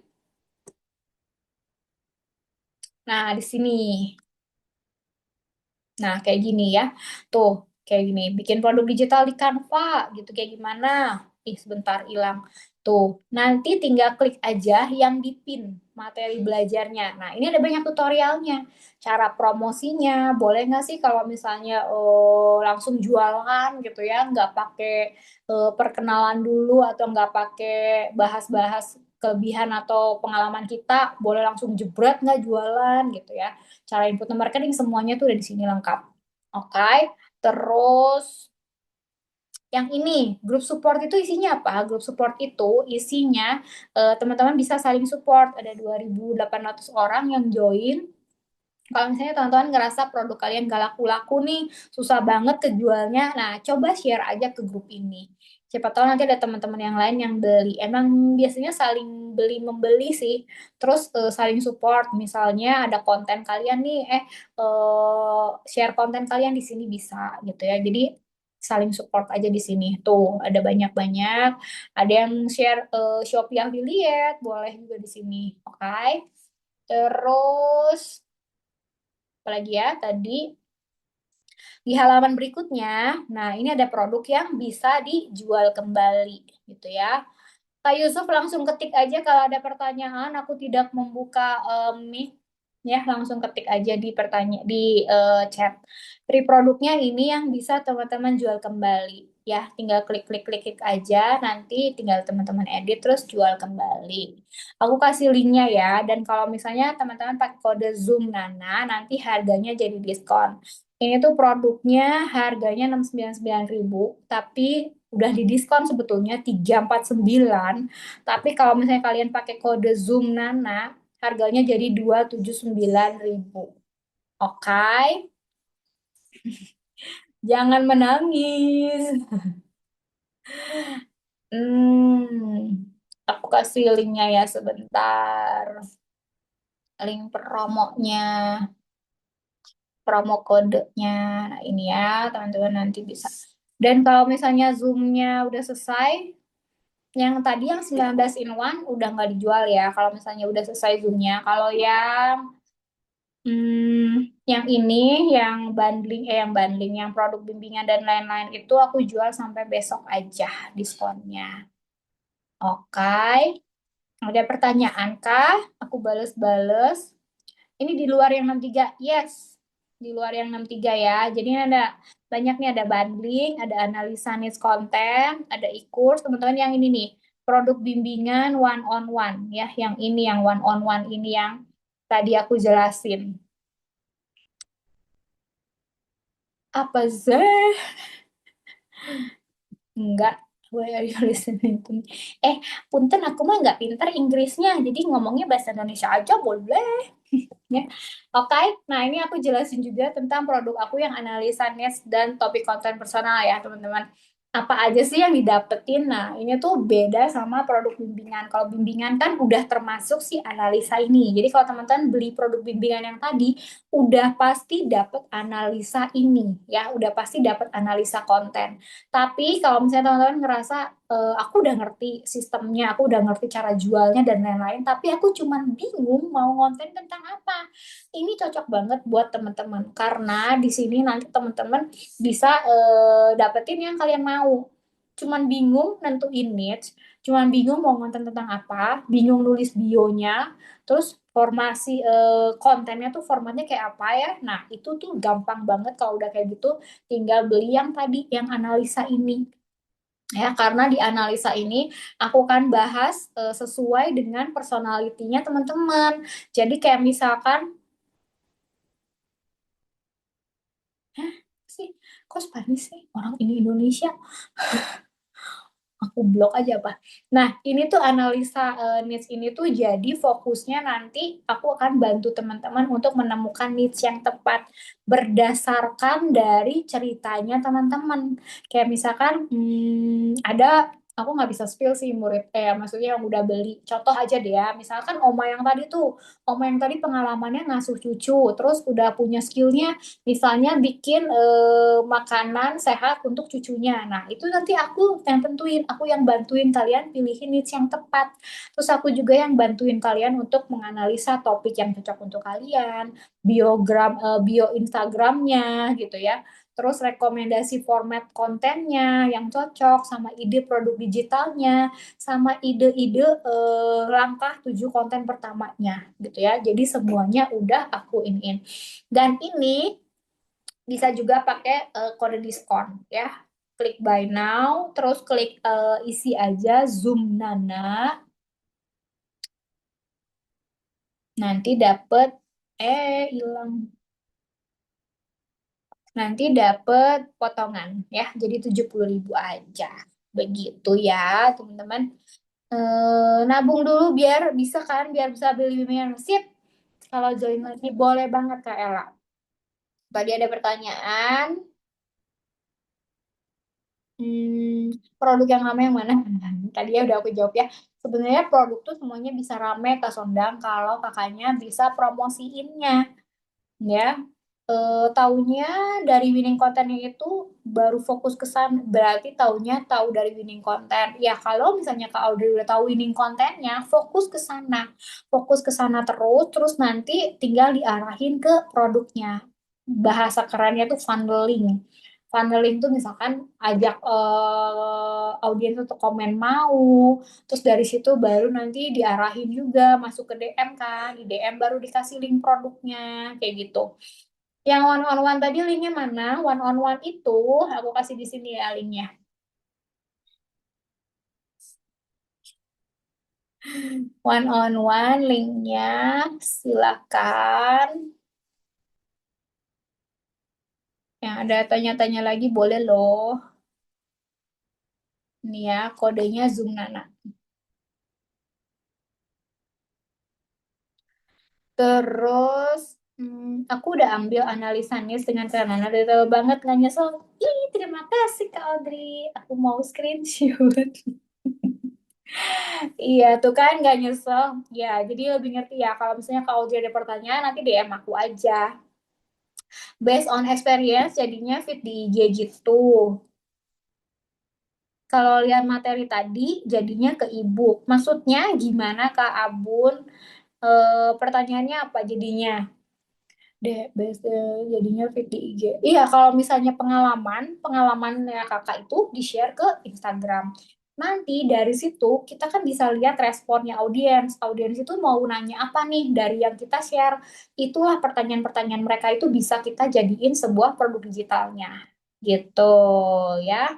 Nah, di sini. Nah, kayak gini ya. Tuh, kayak gini. Bikin produk digital di Canva gitu kayak gimana? Ih, sebentar hilang. Tuh, nanti tinggal klik aja yang di pin materi belajarnya. Nah, ini ada banyak tutorialnya. Cara promosinya, boleh nggak sih kalau misalnya langsung jualan gitu ya, nggak pakai perkenalan dulu atau nggak pakai bahas-bahas kelebihan atau pengalaman kita, boleh langsung jebret nggak jualan gitu ya. Cara input marketing semuanya tuh udah di sini lengkap. Oke, terus yang ini grup support itu isinya apa? Grup support itu isinya teman-teman bisa saling support. Ada 2.800 orang yang join. Kalau misalnya teman-teman ngerasa produk kalian gak laku-laku nih, susah banget kejualnya, nah coba share aja ke grup ini. Siapa tahu nanti ada teman-teman yang lain yang beli. Emang biasanya saling beli membeli sih. Terus saling support. Misalnya ada konten kalian nih, share konten kalian di sini bisa gitu ya. Jadi saling support aja di sini. Tuh ada banyak-banyak. Ada yang share Shopee affiliate, boleh juga di sini. Oke. Terus apalagi ya tadi di halaman berikutnya, nah ini ada produk yang bisa dijual kembali gitu ya. Kak Yusuf langsung ketik aja kalau ada pertanyaan, aku tidak membuka mic ya, langsung ketik aja di chat. Free produknya ini yang bisa teman-teman jual kembali ya, tinggal klik aja, nanti tinggal teman-teman edit terus jual kembali. Aku kasih linknya ya, dan kalau misalnya teman-teman pakai kode Zoom Nana, nanti harganya jadi diskon. Ini tuh produknya harganya 699.000, tapi udah didiskon sebetulnya 349. Tapi kalau misalnya kalian pakai kode Zoom Nana, harganya jadi 279.000. Oke, jangan menangis. Aku kasih linknya ya sebentar. Link promo kodenya. Nah, ini ya, teman-teman nanti bisa. Dan kalau misalnya Zoom-nya udah selesai, yang tadi yang 19 in one udah nggak dijual ya. Kalau misalnya udah selesai Zoom-nya. Kalau yang ini, yang bundling, yang produk bimbingan dan lain-lain itu aku jual sampai besok aja diskonnya. Oke. Ada pertanyaan kah? Aku bales-bales. Ini di luar yang 63, yes. Di luar yang 63 ya. Jadi ini ada banyak nih, ada bundling, ada analisa niche konten, ada e-course. Teman-teman yang ini nih, produk bimbingan one on one ya. Yang ini yang one on one ini yang tadi aku jelasin. Apa sih? Enggak. Why are you listening to me? Punten aku mah nggak pinter Inggrisnya, jadi ngomongnya bahasa Indonesia aja boleh. Ya. Oke, nah ini aku jelasin juga tentang produk aku yang analisa niche dan topik konten personal ya teman-teman. Apa aja sih yang didapetin? Nah, ini tuh beda sama produk bimbingan. Kalau bimbingan kan udah termasuk si analisa ini. Jadi kalau teman-teman beli produk bimbingan yang tadi, udah pasti dapet analisa ini ya, udah pasti dapet analisa konten. Tapi kalau misalnya teman-teman ngerasa aku udah ngerti sistemnya, aku udah ngerti cara jualnya dan lain-lain, tapi aku cuman bingung mau konten tentang apa. Ini cocok banget buat teman-teman karena di sini nanti teman-teman bisa dapetin yang kalian mau. Cuman bingung nentuin niche, cuman bingung mau konten tentang apa, bingung nulis bionya, terus formasi kontennya tuh formatnya kayak apa ya. Nah, itu tuh gampang banget kalau udah kayak gitu, tinggal beli yang tadi, yang analisa ini. Ya, karena di analisa ini aku kan bahas sesuai dengan personalitinya teman-teman. Jadi kayak misalkan, sih, kok kok Spanish sih orang ini Indonesia, aku blok aja apa. Nah, ini tuh analisa needs ini tuh jadi fokusnya nanti aku akan bantu teman-teman untuk menemukan needs yang tepat berdasarkan dari ceritanya teman-teman. Kayak misalkan ada aku nggak bisa spill sih murid, maksudnya yang udah beli. Contoh aja deh ya, misalkan Oma yang tadi pengalamannya ngasuh cucu, terus udah punya skillnya, misalnya bikin makanan sehat untuk cucunya. Nah, itu nanti aku yang tentuin, aku yang bantuin kalian pilihin niche yang tepat. Terus aku juga yang bantuin kalian untuk menganalisa topik yang cocok untuk kalian, bio Instagramnya gitu ya. Terus rekomendasi format kontennya yang cocok sama ide produk digitalnya, sama ide-ide langkah 7 konten pertamanya gitu ya. Jadi semuanya udah aku iniin. Dan ini bisa juga pakai kode diskon ya. Klik buy now, terus klik isi aja Zoom Nana, nanti dapet hilang. Nanti dapet potongan ya. Jadi 70.000 aja. Begitu ya, teman-teman. Nabung dulu biar bisa kan, biar bisa beli membership. Kalau join lagi boleh banget Kak Ella. Tadi ada pertanyaan. Produk yang rame yang mana? Tadi ya udah aku jawab ya. Sebenarnya produk tuh semuanya bisa rame Kak Sondang kalau kakaknya bisa promosiinnya ya. Taunya dari winning kontennya itu baru fokus ke sana, berarti taunya tahu dari winning konten. Ya kalau misalnya Kak Audrey udah tahu winning kontennya, fokus ke sana terus nanti tinggal diarahin ke produknya. Bahasa kerennya tuh funneling. Funneling tuh misalkan ajak audiens untuk komen mau, terus dari situ baru nanti diarahin juga masuk ke DM kan, di DM baru dikasih link produknya, kayak gitu. Yang one on one tadi linknya mana? One on one itu aku kasih di sini ya linknya. One on one linknya silakan. Yang ada tanya-tanya lagi boleh loh. Ini ya kodenya Zoom Nana. Terus aku udah ambil analisa news dengan Kak Nana. Detail banget nggak nyesel. Ih, terima kasih Kak Audrey. Aku mau screenshot. Iya tuh kan nggak nyesel. Ya, jadi lebih ngerti ya. Kalau misalnya Kak Audrey ada pertanyaan nanti DM aku aja. Based on experience jadinya fit di IG gitu. Kalau lihat materi tadi jadinya ke ebook. Maksudnya gimana Kak Abun? Pertanyaannya apa jadinya? Jadinya fit di IG. Iya, kalau misalnya pengalamannya kakak itu di-share ke Instagram. Nanti dari situ kita kan bisa lihat responnya audiens. Audiens itu mau nanya apa nih dari yang kita share. Itulah pertanyaan-pertanyaan mereka itu bisa kita jadiin sebuah produk digitalnya. Gitu ya.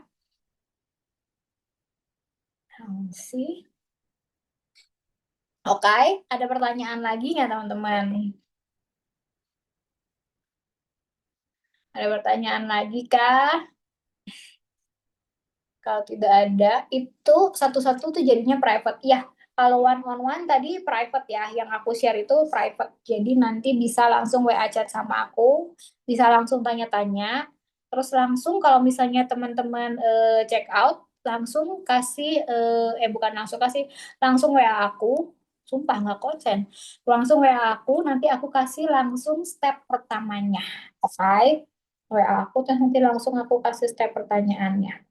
Sih. Oke, ada pertanyaan lagi nggak teman-teman? Ada pertanyaan lagi kah? Kalau tidak ada, itu satu-satu tuh jadinya private. Ya, kalau one on one tadi private ya, yang aku share itu private. Jadi nanti bisa langsung WA chat sama aku, bisa langsung tanya-tanya. Terus langsung kalau misalnya teman-teman check out, langsung kasih, bukan langsung kasih, langsung WA aku. Sumpah nggak konsen. Langsung WA aku, nanti aku kasih langsung step pertamanya. Oke? WA aku, terus nanti langsung aku kasih step pertanyaannya.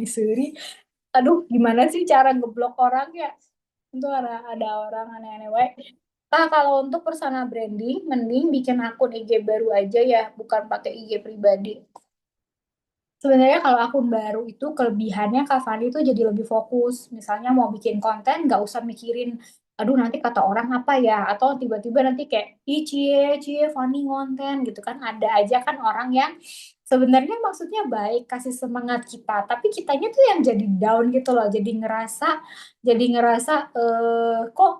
Sorry. Aduh, gimana sih cara ngeblok orang ya? Itu ada orang aneh-aneh wae. Kalau untuk personal branding, mending bikin akun IG baru aja ya, bukan pakai IG pribadi. Sebenarnya kalau akun baru itu kelebihannya Kak Fani itu jadi lebih fokus. Misalnya mau bikin konten, nggak usah mikirin, aduh nanti kata orang apa ya, atau tiba-tiba nanti kayak, ih cie, cie, Fani ngonten gitu kan. Ada aja kan orang yang sebenarnya maksudnya baik, kasih semangat kita, tapi kitanya tuh yang jadi down gitu loh, jadi ngerasa kok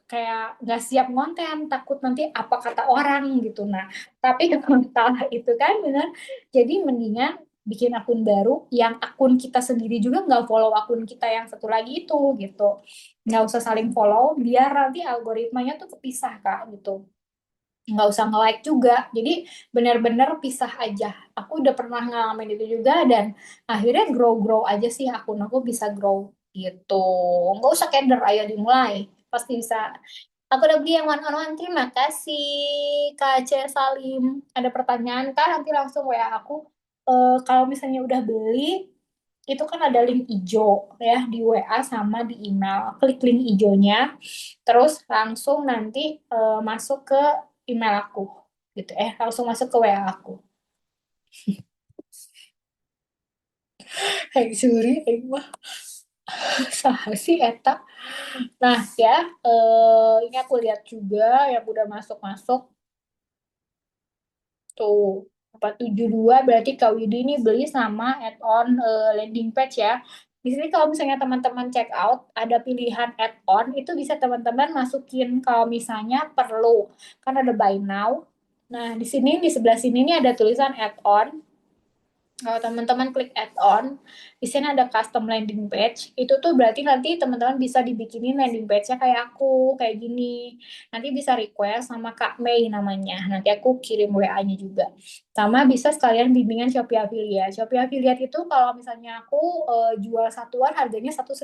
kayak nggak siap konten, takut nanti apa kata orang gitu. Nah, tapi kalau salah itu kan benar. Jadi mendingan bikin akun baru yang akun kita sendiri juga nggak follow akun kita yang satu lagi itu gitu. Nggak usah saling follow biar nanti algoritmanya tuh kepisah Kak gitu. Nggak usah nge-like juga. Jadi benar-benar pisah aja. Aku udah pernah ngalamin itu juga dan akhirnya grow-grow aja sih akun aku bisa grow gitu. Nggak usah keder, ayo dimulai. Pasti bisa. Aku udah beli yang one on one. Terima kasih Kak Aceh Salim. Ada pertanyaan Kak? Nanti langsung WA aku. Kalau misalnya udah beli, itu kan ada link hijau ya di WA sama di email. Klik link hijaunya, terus langsung nanti masuk ke email aku gitu. Langsung masuk ke WA aku. Hai Suri, mah saha sih eta. Nah ya, ini aku lihat juga yang udah masuk-masuk tuh 472 berarti Kak Widi ini beli sama add-on landing page ya. Di sini kalau misalnya teman-teman check out ada pilihan add-on itu bisa teman-teman masukin kalau misalnya perlu. Kan ada buy now. Nah, di sini di sebelah sini nih ada tulisan add-on. Kalau teman-teman klik add-on, di sini ada custom landing page. Itu tuh berarti nanti teman-teman bisa dibikinin landing page-nya kayak aku, kayak gini. Nanti bisa request sama Kak Mei namanya. Nanti aku kirim WA-nya juga. Sama bisa sekalian bimbingan Shopee Affiliate. Shopee Affiliate itu kalau misalnya aku jual satuan harganya 159.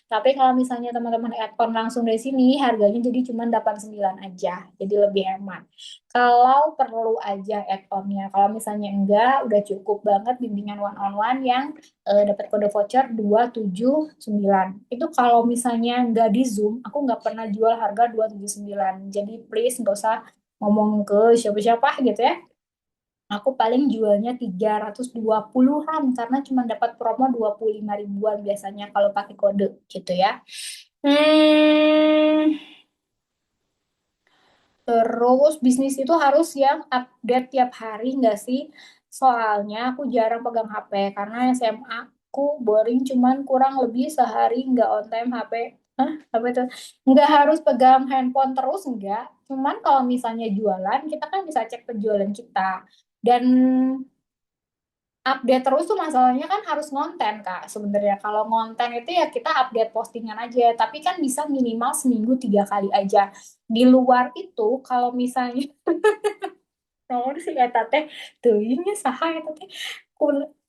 Tapi kalau misalnya teman-teman add-on langsung dari sini, harganya jadi cuma 89 aja. Jadi lebih hemat. Kalau perlu aja add-onnya. Kalau misalnya enggak, udah cukup banget bimbingan one on one yang dapat kode voucher 279. Itu kalau misalnya enggak di Zoom, aku nggak pernah jual harga 279. Jadi please nggak usah ngomong ke siapa-siapa gitu ya. Aku paling jualnya 320-an karena cuma dapat promo 25 ribuan biasanya kalau pakai kode gitu ya. Hmm, Terus bisnis itu harus yang update tiap hari nggak sih? Soalnya aku jarang pegang HP karena SMA aku boring cuman kurang lebih sehari nggak on time HP. Hah? Apa itu? Nggak harus pegang handphone terus nggak. Cuman kalau misalnya jualan kita kan bisa cek penjualan kita. Dan update terus tuh masalahnya kan harus ngonten Kak sebenarnya. Kalau ngonten itu ya kita update postingan aja. Tapi kan bisa minimal seminggu 3 kali aja. Di luar itu kalau misalnya nomor si eta teh teuingnya saha eta teh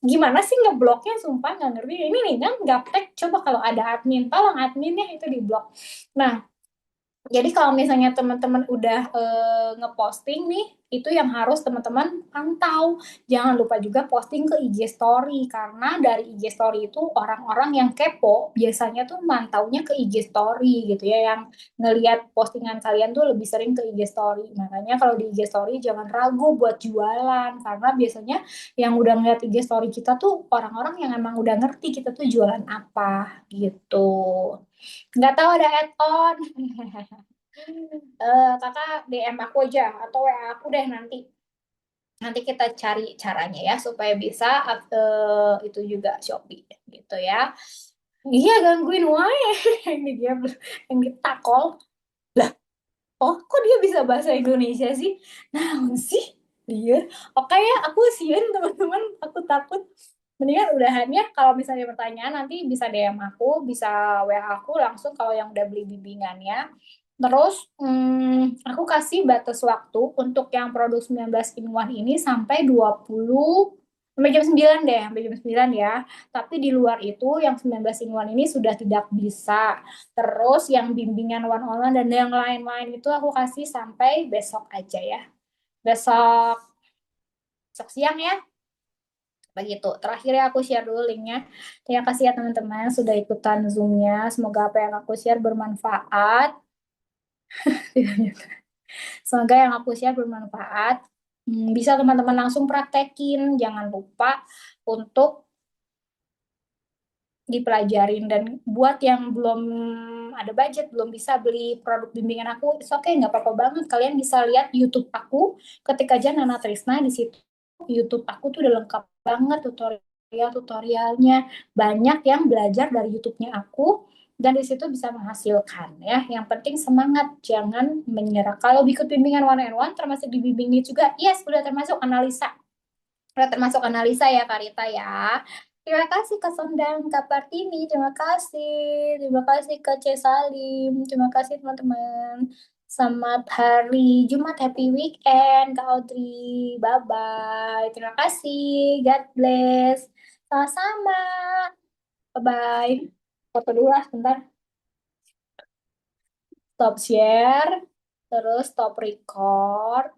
gimana sih ngebloknya sumpah nggak ngerti ini nih kan gaptek coba kalau ada admin tolong adminnya itu di blok. Nah, jadi kalau misalnya teman-teman udah ngeposting nih, itu yang harus teman-teman pantau. Jangan lupa juga posting ke IG Story karena dari IG Story itu orang-orang yang kepo biasanya tuh mantaunya ke IG Story gitu ya, yang ngelihat postingan kalian tuh lebih sering ke IG Story. Makanya kalau di IG Story jangan ragu buat jualan karena biasanya yang udah ngeliat IG Story kita tuh orang-orang yang emang udah ngerti kita tuh jualan apa gitu. Nggak tahu ada add-on. Kakak DM aku aja atau WA aku deh nanti. Nanti kita cari caranya ya supaya bisa itu juga Shopee gitu ya. Iya gangguin wae ini dia yang ditakol. Lah, oh kok dia bisa bahasa Indonesia sih? Nah, sih dia. Oke ya, aku sieun teman-teman, aku takut. Mendingan udahan ya. Kalau misalnya pertanyaan nanti bisa DM aku, bisa WA aku langsung kalau yang udah beli bimbingannya. Terus aku kasih batas waktu untuk yang produk 19 in 1 ini sampai 20 sampai jam 9 deh, sampai jam 9 ya. Tapi di luar itu yang 19 in 1 ini sudah tidak bisa. Terus yang bimbingan one on one dan yang lain-lain itu aku kasih sampai besok aja ya. Besok besok siang ya. Begitu. Terakhir ya aku share dulu linknya. Terima kasih ya teman-teman sudah ikutan Zoom-nya. Semoga apa yang aku share bermanfaat. Semoga yang aku share bermanfaat. Bisa teman-teman langsung praktekin. Jangan lupa untuk dipelajarin. Dan buat yang belum ada budget, belum bisa beli produk bimbingan aku, it's okay, nggak apa-apa banget. Kalian bisa lihat YouTube aku, ketik aja Nana Trisna di situ. YouTube aku tuh udah lengkap banget tutorialnya. Banyak yang belajar dari YouTube-nya aku. dan di situ bisa menghasilkan ya. Yang penting semangat, jangan menyerah. Kalau ikut bimbingan one on one termasuk di bimbingnya juga, yes, udah termasuk analisa. Udah termasuk analisa ya Karita ya. Terima kasih Kak Sondang, Kak Partini, terima kasih. Terima kasih Kak C. Salim, terima kasih teman-teman. Selamat hari Jumat, happy weekend Kak Audrey. Bye-bye. Terima kasih. God bless. Sama-sama. Bye-bye. Foto dulu lah, sebentar. Stop share, terus stop record.